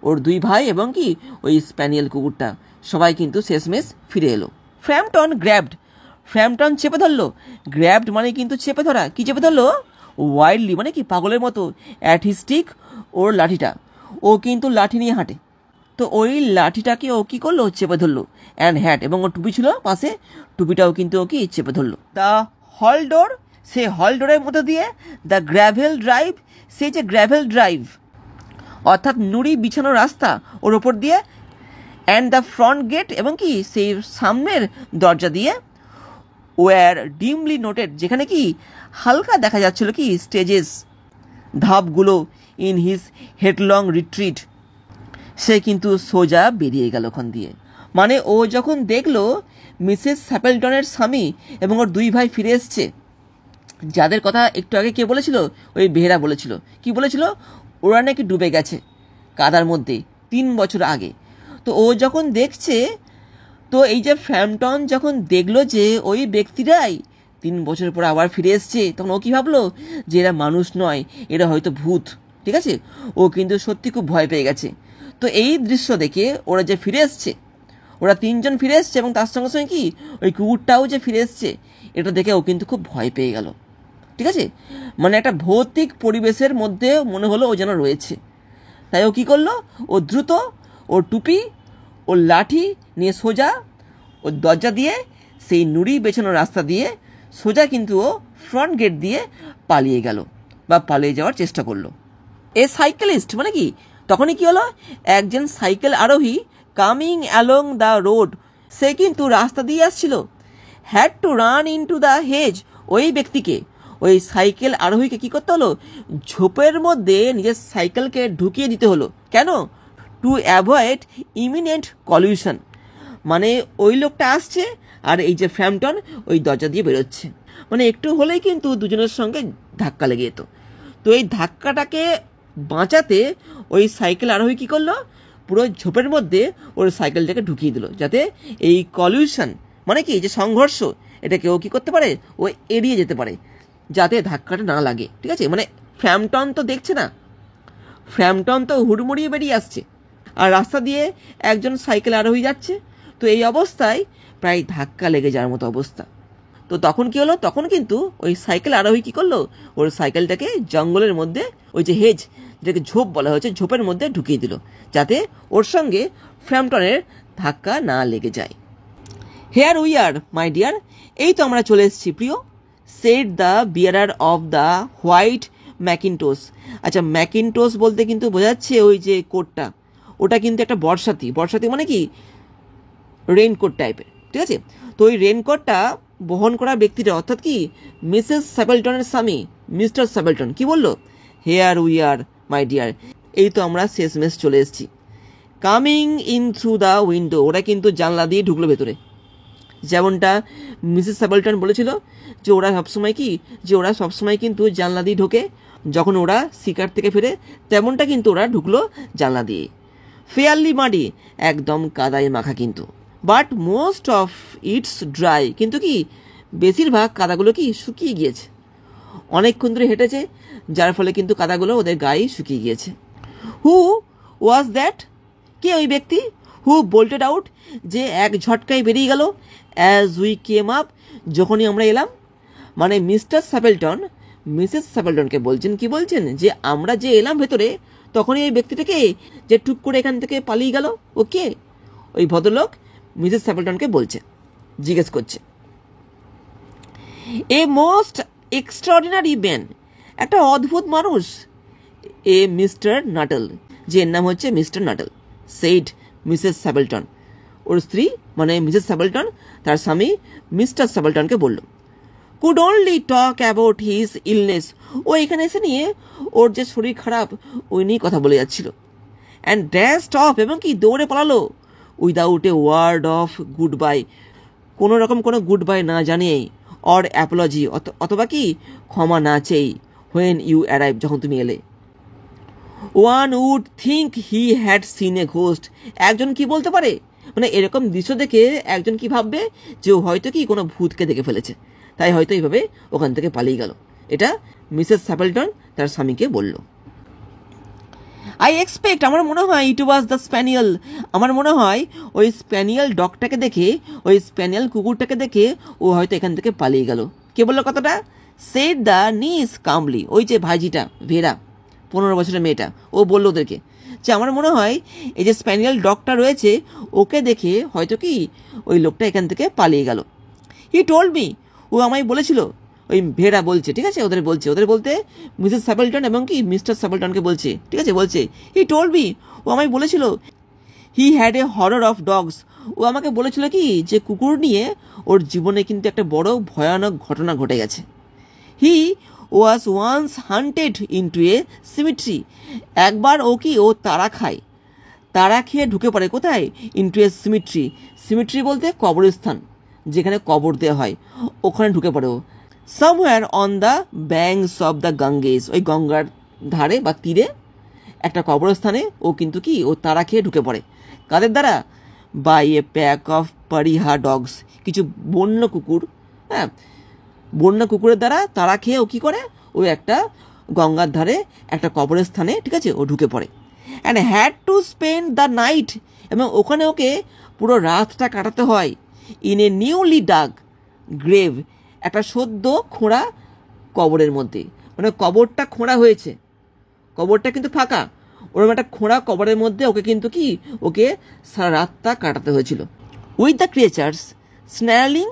ওর দুই ভাই এবং কি ওই স্প্যানিয়েল কুকুরটা, সবাই কিন্তু শেষমেশ ফিরে এলো। ফ্র্যাম্পটন গ্র্যাবড, ফ্র্যাম্পটন চেপে ধরলো। গ্র্যাবড মানে কিন্তু চেপে ধরা। কি চেপে ধরলো? ওয়াইল্ডলি মানে কি পাগলের মতো, অ্যাট হিজ স্টিক, ওর লাঠিটা, ও কিন্তু লাঠি নিয়ে হাঁটে, তো ওই লাঠিটাকে ও কী করলো, চেপে ধরলো। অ্যান্ড হ্যাট, এবং ওর টুপি ছিল পাশে, টুপিটাও কিন্তু ও কি চেপে ধরলো। দ্য হল ডোর, সে হল ডোরের মধ্যে দিয়ে, দ্য গ্র্যাভেল ড্রাইভ, সেই যে গ্র্যাভেল ড্রাইভ অর্থাৎ নুড়ি বিছানো রাস্তা, ওর ওপর দিয়ে, অ্যান্ড দ্য ফ্রন্ট গেট, এবং কি সেই সামনের দরজা দিয়ে, ওয়ার ডিমলি নোটেড, যেখানে কি হালকা দেখা যাচ্ছিল কি স্টেজেস, ধাপগুলো, ইন হিজ হেডলং রিট্রিট, সে কিন্তু সোজা বেরিয়ে গেল ওখান দিয়ে। মানে ও যখন দেখলো মিসেস স্যাপেলটনের স্বামী এবং ওর দুই ভাই ফিরে এসছে, যাদের কথা একটু আগে কে বলেছিল, ওই বেহেরা বলেছিল, কি বলেছিল, ওরা নাকি ডুবে গেছে কাদার মধ্যে 3 বছর আগে। তো ও যখন দেখছে, তো এই যে ফ্র্যাম্পটন যখন দেখলো যে ওই ব্যক্তিরাই 3 বছর পর আবার ফিরে এসছে, তখন ও কি ভাবলো, যে এরা মানুষ নয়, এরা হয়তো ভূত, ঠিক আছে। ও কিন্তু সত্যি খুব ভয় পেয়ে গেছে। তো এই দৃশ্য দেখে ওরা যে ফিরে এসছে, ওরা 3 জন ফিরে এসছে এবং তার সঙ্গে সঙ্গে কি ওই কুকুরটাও যে ফিরে এসছে, এটা দেখে ও কিন্তু খুব ভয় পেয়ে গেল, ঠিক আছে। মানে একটা ভৌতিক পরিবেশের মধ্যে মনে হলো ও যেন রয়েছে। তাই ও কী করলো, ও দ্রুত ওর টুপি, ওর লাঠি নিয়ে সোজা ওর দরজা দিয়ে, সেই নুড়ি বেছানো রাস্তা দিয়ে সোজা কিন্তু ও ফ্রন্ট গেট দিয়ে পালিয়ে গেল বা পালিয়ে যাওয়ার চেষ্টা করলো। এ সাইকেলিস্ট মানে কি, তখনই কি হলো, একজন সাইকেল আরোহী কামিং অ্যালং দ্য রোড, সে কিন্তু রাস্তা দিয়ে আসছিল, had to run into the hedge, ওই ব্যক্তিকে, ওই সাইকেল আরোহীকে কী করতে হলো, ঝোপের মধ্যে নিজের সাইকেলকে ঢুকিয়ে দিতে হলো। কেন? টু অ্যাভয়েড ইমিনেন্ট কলিউশন, মানে ওই লোকটা আসছে আর এই যে ফ্র্যাম্পটন ওই দরজা দিয়ে বেরোচ্ছে, মানে একটু হলেই কিন্তু দুজনের সঙ্গে ধাক্কা লেগে যেত। তো এই ধাক্কাটাকে বাঁচাতে ওই সাইকেল আরোহী কী করলো, পুরো ঝোপের মধ্যে ওর সাইকেলটাকে ঢুকিয়ে দিল, যাতে এই কলিউশন মানে কি যে সংঘর্ষ, এটাকে ও কী করতে পারে, ও এড়িয়ে যেতে পারে, যাতে ধাক্কাটা না লাগে, ঠিক আছে। মানে ফ্র্যাম্পটন তো দেখছে না, ফ্র্যাম্পটন তো হুড়মুড়িয়ে বেরিয়ে আসছে, আর রাস্তা দিয়ে একজন সাইকেল আরোহী যাচ্ছে, তো এই অবস্থায় প্রায় ধাক্কা লেগে যাওয়ার মতো অবস্থা। তো তখন কি হলো, তখন কিন্তু ওই সাইকেল আরোহী কী করলো, ওর সাইকেলটাকে জঙ্গলের মধ্যে, ওই যে হেজ যেটাকে ঝোপ বলা হয়েছে, ঝোপের মধ্যে ঢুকিয়ে দিল, যাতে ওর সঙ্গে ফ্র্যাম্পটনের ধাক্কা না লেগে যায়। Here we are my dear, এই তো আমরা চলে এসেছি প্রিয়, said the bearer of the white mackintosh. আচ্ছা, ম্যাকিনটোস বলতে কিন্তু বোঝাচ্ছে ওই যে কোটটা, ওটা কিন্তু একটা বর্ষাতি, বর্ষাতি মানে কি রেইনকোট টাইপের, ঠিক আছে। তো ওই রেইনকোটটা বহন করা ব্যক্তিটা অর্থাৎ কি মিসেস স্যাপেলটনের স্বামী মিস্টার স্যাপেলটন কি বললো, hair we are my dear, এই তো আমরা শেষমেশ চলে এসেছি। Coming in through the window, ওরা কিন্তু জানলা দিয়ে ঢুকলো ভেতরে, যেমনটা মিসেস স্যাপেলটন বলেছিল যে ওরা সবসময় কি, যে ওরা সবসময় কিন্তু জানলা দিয়ে ঢোকে যখন ওরা শিকার থেকে ফেরে, তেমনটা কিন্তু ওরা ঢুকলো জানলা দিয়ে। ফেয়ারলি মাডি, একদম কাদায় মাখা কিন্তু, but most of its dry, কিন্তু কি বেশিরভাগ কাদাগুলো কি শুকিয়ে গিয়েছে, অনেকক্ষণ ধরে হেঁটেছে, যার ফলে কিন্তু কাদাগুলো ওদের গায়ে শুকিয়ে গিয়েছে। হু ওয়াজ দ্যাট, কে ওই ব্যক্তি, হু বোল্টেড আউট, যে এক ঝটকায় বেরিয়ে গেল, অ্যাজ উই কেম আপ, যখনই আমরা এলাম। মানে মিস্টার স্যাপেলটন মিসেস স্যাপেলটনকে বলছেন, কি বলছেন, যে আমরা যে এলাম ভেতরে তখনই এই ব্যক্তিটাকে যে টুক করে এখান থেকে পালিয়ে গেল, ওকে, ওই ভদ্রলোক মিসেস স্যাপেলটনকে বলছে, জিজ্ঞেস করছে। এ মোস্ট এক্সট্রাঅর্ডিনারি ম্যান, একটা অদ্ভুত মানুষ, এ মিস্টার নাটল, যে এর নাম হচ্ছে Mr Nuttel, said Mrs Sappleton. ওর স্ত্রী মানে মিসেস স্যাপেলটন তার স্বামী মিস্টার স্যাপেলটনকে বলল, could only talk about his illness, ও এখানে এসে নিয়ে ওর যে শরীর খারাপ ওই নিয়ে কথা বলে যাচ্ছিল। অ্যান্ড ড্যাশড অফ, এবং কি দৌড়ে পালালো, without a word of goodbye, কোনো রকম কোনো গুড বাই না জানিয়েই, অর অ্যাপোলজি, অথবা কি ক্ষমা না চেয়েই, হোয়েন ইউ অ্যারাইভ, যখন তুমি এলে। One would think he had seen a ghost, একজন কি বলতে পারে, মানে এরকম দৃশ্য দেখে একজন কি ভাববে যে ও হয়তো কি কোনো ভূতকে দেখে ফেলেছে, তাই হয়তো এইভাবে ওখান থেকে পালিয়ে গেল। এটা মিসেস স্যাপেলটন তার স্বামীকে বলল। আই এক্সপেক্ট, আমার মনে হয়, ইট ওয়াজ দ্য স্প্যানিয়েল, আমার মনে হয় ওই স্প্যানিয়েল ডগটাকে দেখে, ওই স্প্যানিয়েল কুকুরটাকে দেখে ও হয়তো এখান থেকে পালিয়ে গেল। কে বললো কথাটা? সেড দ্য নিস কামলি, ওই যে ভাইজিটা ভেরা, 15 বছরের মেয়েটা, ও বললো ওদেরকে যে আমার মনে হয় এই যে স্প্যানিয়েল ডগটা রয়েছে ওকে দেখে হয়তো কি ওই লোকটা এখান থেকে পালিয়ে গেল। হি টোল্ড মি, ও আমায় বলেছিল, ওই ভেড়া বলছে, ঠিক আছে, ওদের বলতে মিসেস স্যাপেলটন এবং কি মিস্টার স্যাপেলটনকে বলছে, ঠিক আছে, বলছে, হি টোল্ড মি, ও আমায় বলেছিল, he had a horror of dogs, ও আমাকে বলেছিল কি যে কুকুর নিয়ে ওর জীবনে কিন্তু একটা বড় ভয়ানক ঘটনা ঘটে গেছে। He was once hunted into a cemetery, একবার ও তারা খায়, তারা খেয়ে ঢুকে পড়ে কোথায়? ইনটু এ সিমিট্রি, সিমিট্রি বলতে কবরস্থান, যেখানে কবর দেওয়া হয়, ওখানে ঢুকে পড়ে ও। Somewhere on the banks of the Ganges, ওই গঙ্গার ধারে বা তীরে একটা কবরস্থানে ও কিন্তু কি ও তারা খেয়ে ঢুকে পড়ে। কাদের দ্বারা? By a pack of pariah dogs, কিছু বন্য কুকুর, হ্যাঁ, বন্য কুকুরের দ্বারা তারা খেয়ে ও কী করে, ও একটা গঙ্গার ধারে একটা কবরস্থানে, ঠিক আছে, ও ঢুকে পড়ে। And had to spend the night, এবং ওখানে ওকে পুরো রাতটা কাটাতে হয়, in a newly dug grave, একটা সদ্য খোঁড়া কবরের মধ্যে, মানে কবরটা খোঁড়া হয়েছে, কবরটা কিন্তু ফাঁকা, ওরকম একটা খোঁড়া কবরের মধ্যে ওকে কিন্তু কি ওকে সারা রাতটা কাটাতে হয়েছিল। উইথ দ্য ক্রিয়েচার্স স্ন্যালিং,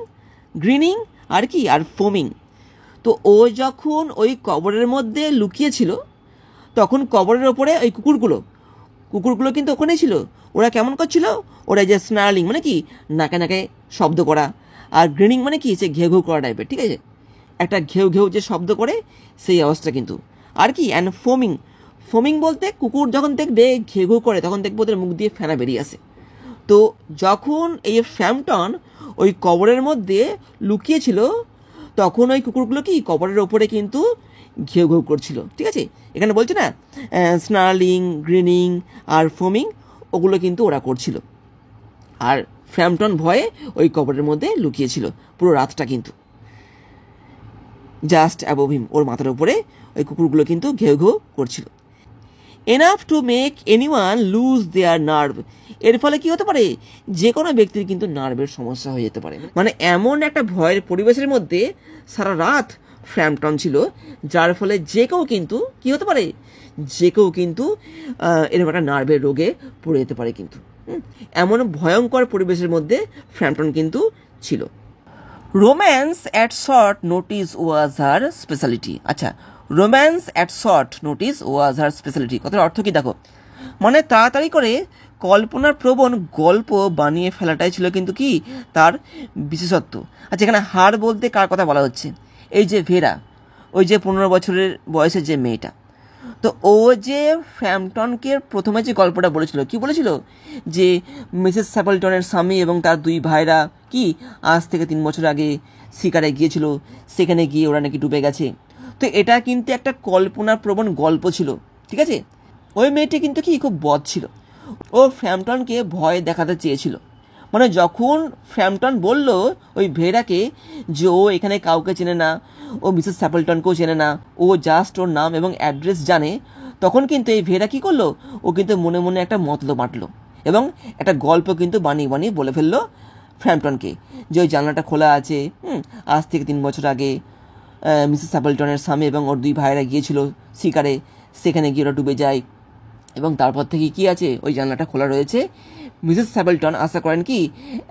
গ্রিনিং, আর কি আর ফোমিং। তো ও যখন ওই কবরের মধ্যে লুকিয়েছিল তখন কবরের ওপরে ওই কুকুরগুলো কিন্তু ওখানেই ছিল। ওরা কেমন করছিল? ওরা যে স্নার্লিং মানে কি নাকে নাকে শব্দ করা, আর গ্রিনিং মানে কি সে ঘেউ ঘেউ করা টাইপের, ঠিক আছে, একটা ঘেউ ঘেউ যে শব্দ করে সেই আওয়াজটা কিন্তু। আর কি অ্যান্ড ফোমিং, ফোমিং বলতে কুকুর যখন দেখবে ঘেউ ঘেউ করে তখন দেখবে ওদের মুখ দিয়ে ফেনা বেরিয়ে আসে। তো যখন এই ফ্যামটন ওই কবরের মধ্যে লুকিয়েছিল তখন ওই কুকুরগুলো কি কবরের ওপরে কিন্তু ঘেউ ঘেউ করছিল, ঠিক আছে। এখানে বলছে না স্নার্লিং, গ্রিনিং আর ফোমিং, ওগুলো কিন্তু ওরা করছিল। আর ফ্যামটন ভয়ে ওই কবরের মধ্যে লুকিয়েছিল পুরো রাতটা, কিন্তু জাস্ট অ্যাবোভ হিম, ওর মাথার উপরে ওই কুকুরগুলো কিন্তু ঘেউ ঘেউ করছিল। Enough to make anyone loose there nerve, এর ফলে কি হতে পারে? যে কোনো ব্যক্তির কিন্তু নার্ভের সমস্যা হয়ে যেতে পারে। মানে এমন একটা ভয়ের পরিবেশের মধ্যে সারা রাত ফ্যামটন ছিল, যার ফলে যে কেউ কিন্তু কি হতে পারে, যে কেউ কিন্তু এরকম একটা নার্ভের রোগে পড়ে যেতে পারে কিন্তু। এমন ভয়ঙ্কর পরিবেশের মধ্যে ফ্যামটন কিন্তু ছিল। Romance at short notice was her speciality. আচ্ছা, romance at short notice was her speciality কথার অর্থ কি দেখো, মানে তাড়াতাড়ি করে কল্পনার প্রবণ গল্প বানিয়ে ফেলাটাই ছিল কিন্তু কি তার বিশেষত্ব। আচ্ছা, এখানে হার বলতে কার কথা বলা হচ্ছে? এই যে ভেরা, ওই যে 15 বছরের বয়সের যে মেয়েটা, তো ও যে ফ্যামটনকে প্রথমে যে গল্পটা বলেছিল, কি বলেছিল যে মিসেস স্যাপেলটনের স্বামী এবং তার 2 ভাইরা কি আজ থেকে 3 বছর আগে শিকারে গিয়েছিল, সেখানে গিয়ে ওরা নাকি ডুবে গেছে। তো এটা কিন্তু একটা কল্পনাপ্রবণ গল্প ছিল, ঠিক আছে। ওই মেয়েটি কিন্তু কি খুব বদ ছিল, ও ফ্যামটনকে ভয় দেখাতে চেয়েছিল। মানে যখন ফ্যামটন বলল ওই ভেড়াকে যে ও এখানে কাউকে চেনে না, ও মিসেস স্যাপেলটনকেও চেনে না, ও জাস্ট ওর নাম এবং অ্যাড্রেস জানে, তখন কিন্তু এই ভেড়া কী করলো, ও কিন্তু মনে মনে একটা মতলব আঁটলো। এবং একটা গল্প কিন্তু বানিয়ে বানিয়ে বলে ফেললো ফ্র্যাম্পটনকে যে ওই জানলাটা খোলা আছে, আজ থেকে 3 বছর আগে মিসেস স্যাপলটনের স্বামী এবং ওর 2 ভাইয়েরা গিয়েছিল শিকারে, সেখানে গিয়ে ওরা ডুবে যায় এবং তারপর থেকে কি আছে ওই জানলাটা খোলা রয়েছে। মিসেস স্যাপলটন আশা করেন কি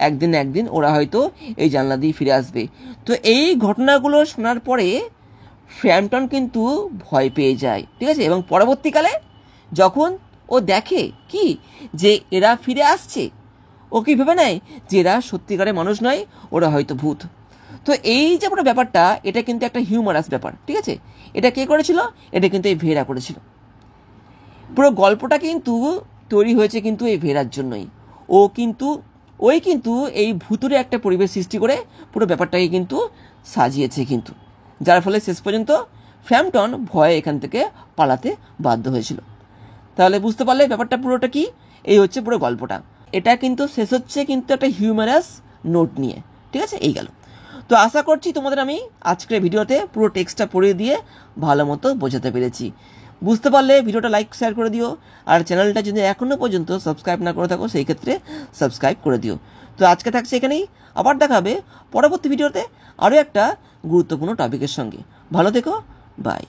একদিন ওরা হয়তো এই জানলা দিয়ে ফিরে আসবে। তো এই ঘটনাগুলো শোনার পরে ফ্র্যাম্পটন কিন্তু ভয় পেয়ে যায়, ঠিক আছে, এবং পরবর্তীকালে যখন ও দেখে কি যে এরা ফিরে আসছে, ও কি ভেবে নেয় যে এরা সত্যিকারের মানুষ নয়, ওরা হয়তো ভূত। তো এই যে পুরো ব্যাপারটা, এটা কিন্তু একটা হিউমারাস ব্যাপার, ঠিক আছে। এটা কে করেছিল? এটা কিন্তু এই ভেরা করেছিল। পুরো গল্পটা কিন্তু তৈরি হয়েছে কিন্তু এই ভেরার জন্যই। ওই কিন্তু এই ভুতুরে একটা পরিবেশ সৃষ্টি করে পুরো ব্যাপারটাকে কিন্তু সাজিয়েছে কিন্তু, যার ফলে শেষ পর্যন্ত ফ্র্যাম্পটন ভয়ে এখান থেকে পালাতে বাধ্য হয়েছিল। তাহলে বুঝতে পারলে ব্যাপারটা পুরোটা কি? এই হচ্ছে পুরো গল্পটা। এটা কিন্তু শেষ হচ্ছে কিন্তু একটা হিউমারাস নোট নিয়ে, ঠিক আছে। এই গেল। তো আশা করছি তোমাদের আমি আজকের ভিডিওতে পুরো টেক্সটটা পড়িয়ে দিয়ে ভালো মতো বোঝাতে পেরেছি। বুঝতে পারলে ভিডিওটা লাইক শেয়ার করে দিও, আর চ্যানেলটা যদি এখনও পর্যন্ত সাবস্ক্রাইব না করে থাকো সেই ক্ষেত্রে সাবস্ক্রাইব করে দিও। তো আজকে থাকছে এখানেই, আবার দেখা হবে পরবর্তী ভিডিওতে আরও একটা গুরুত্বপূর্ণ টপিকের সঙ্গে। ভালো থেকো, বাই।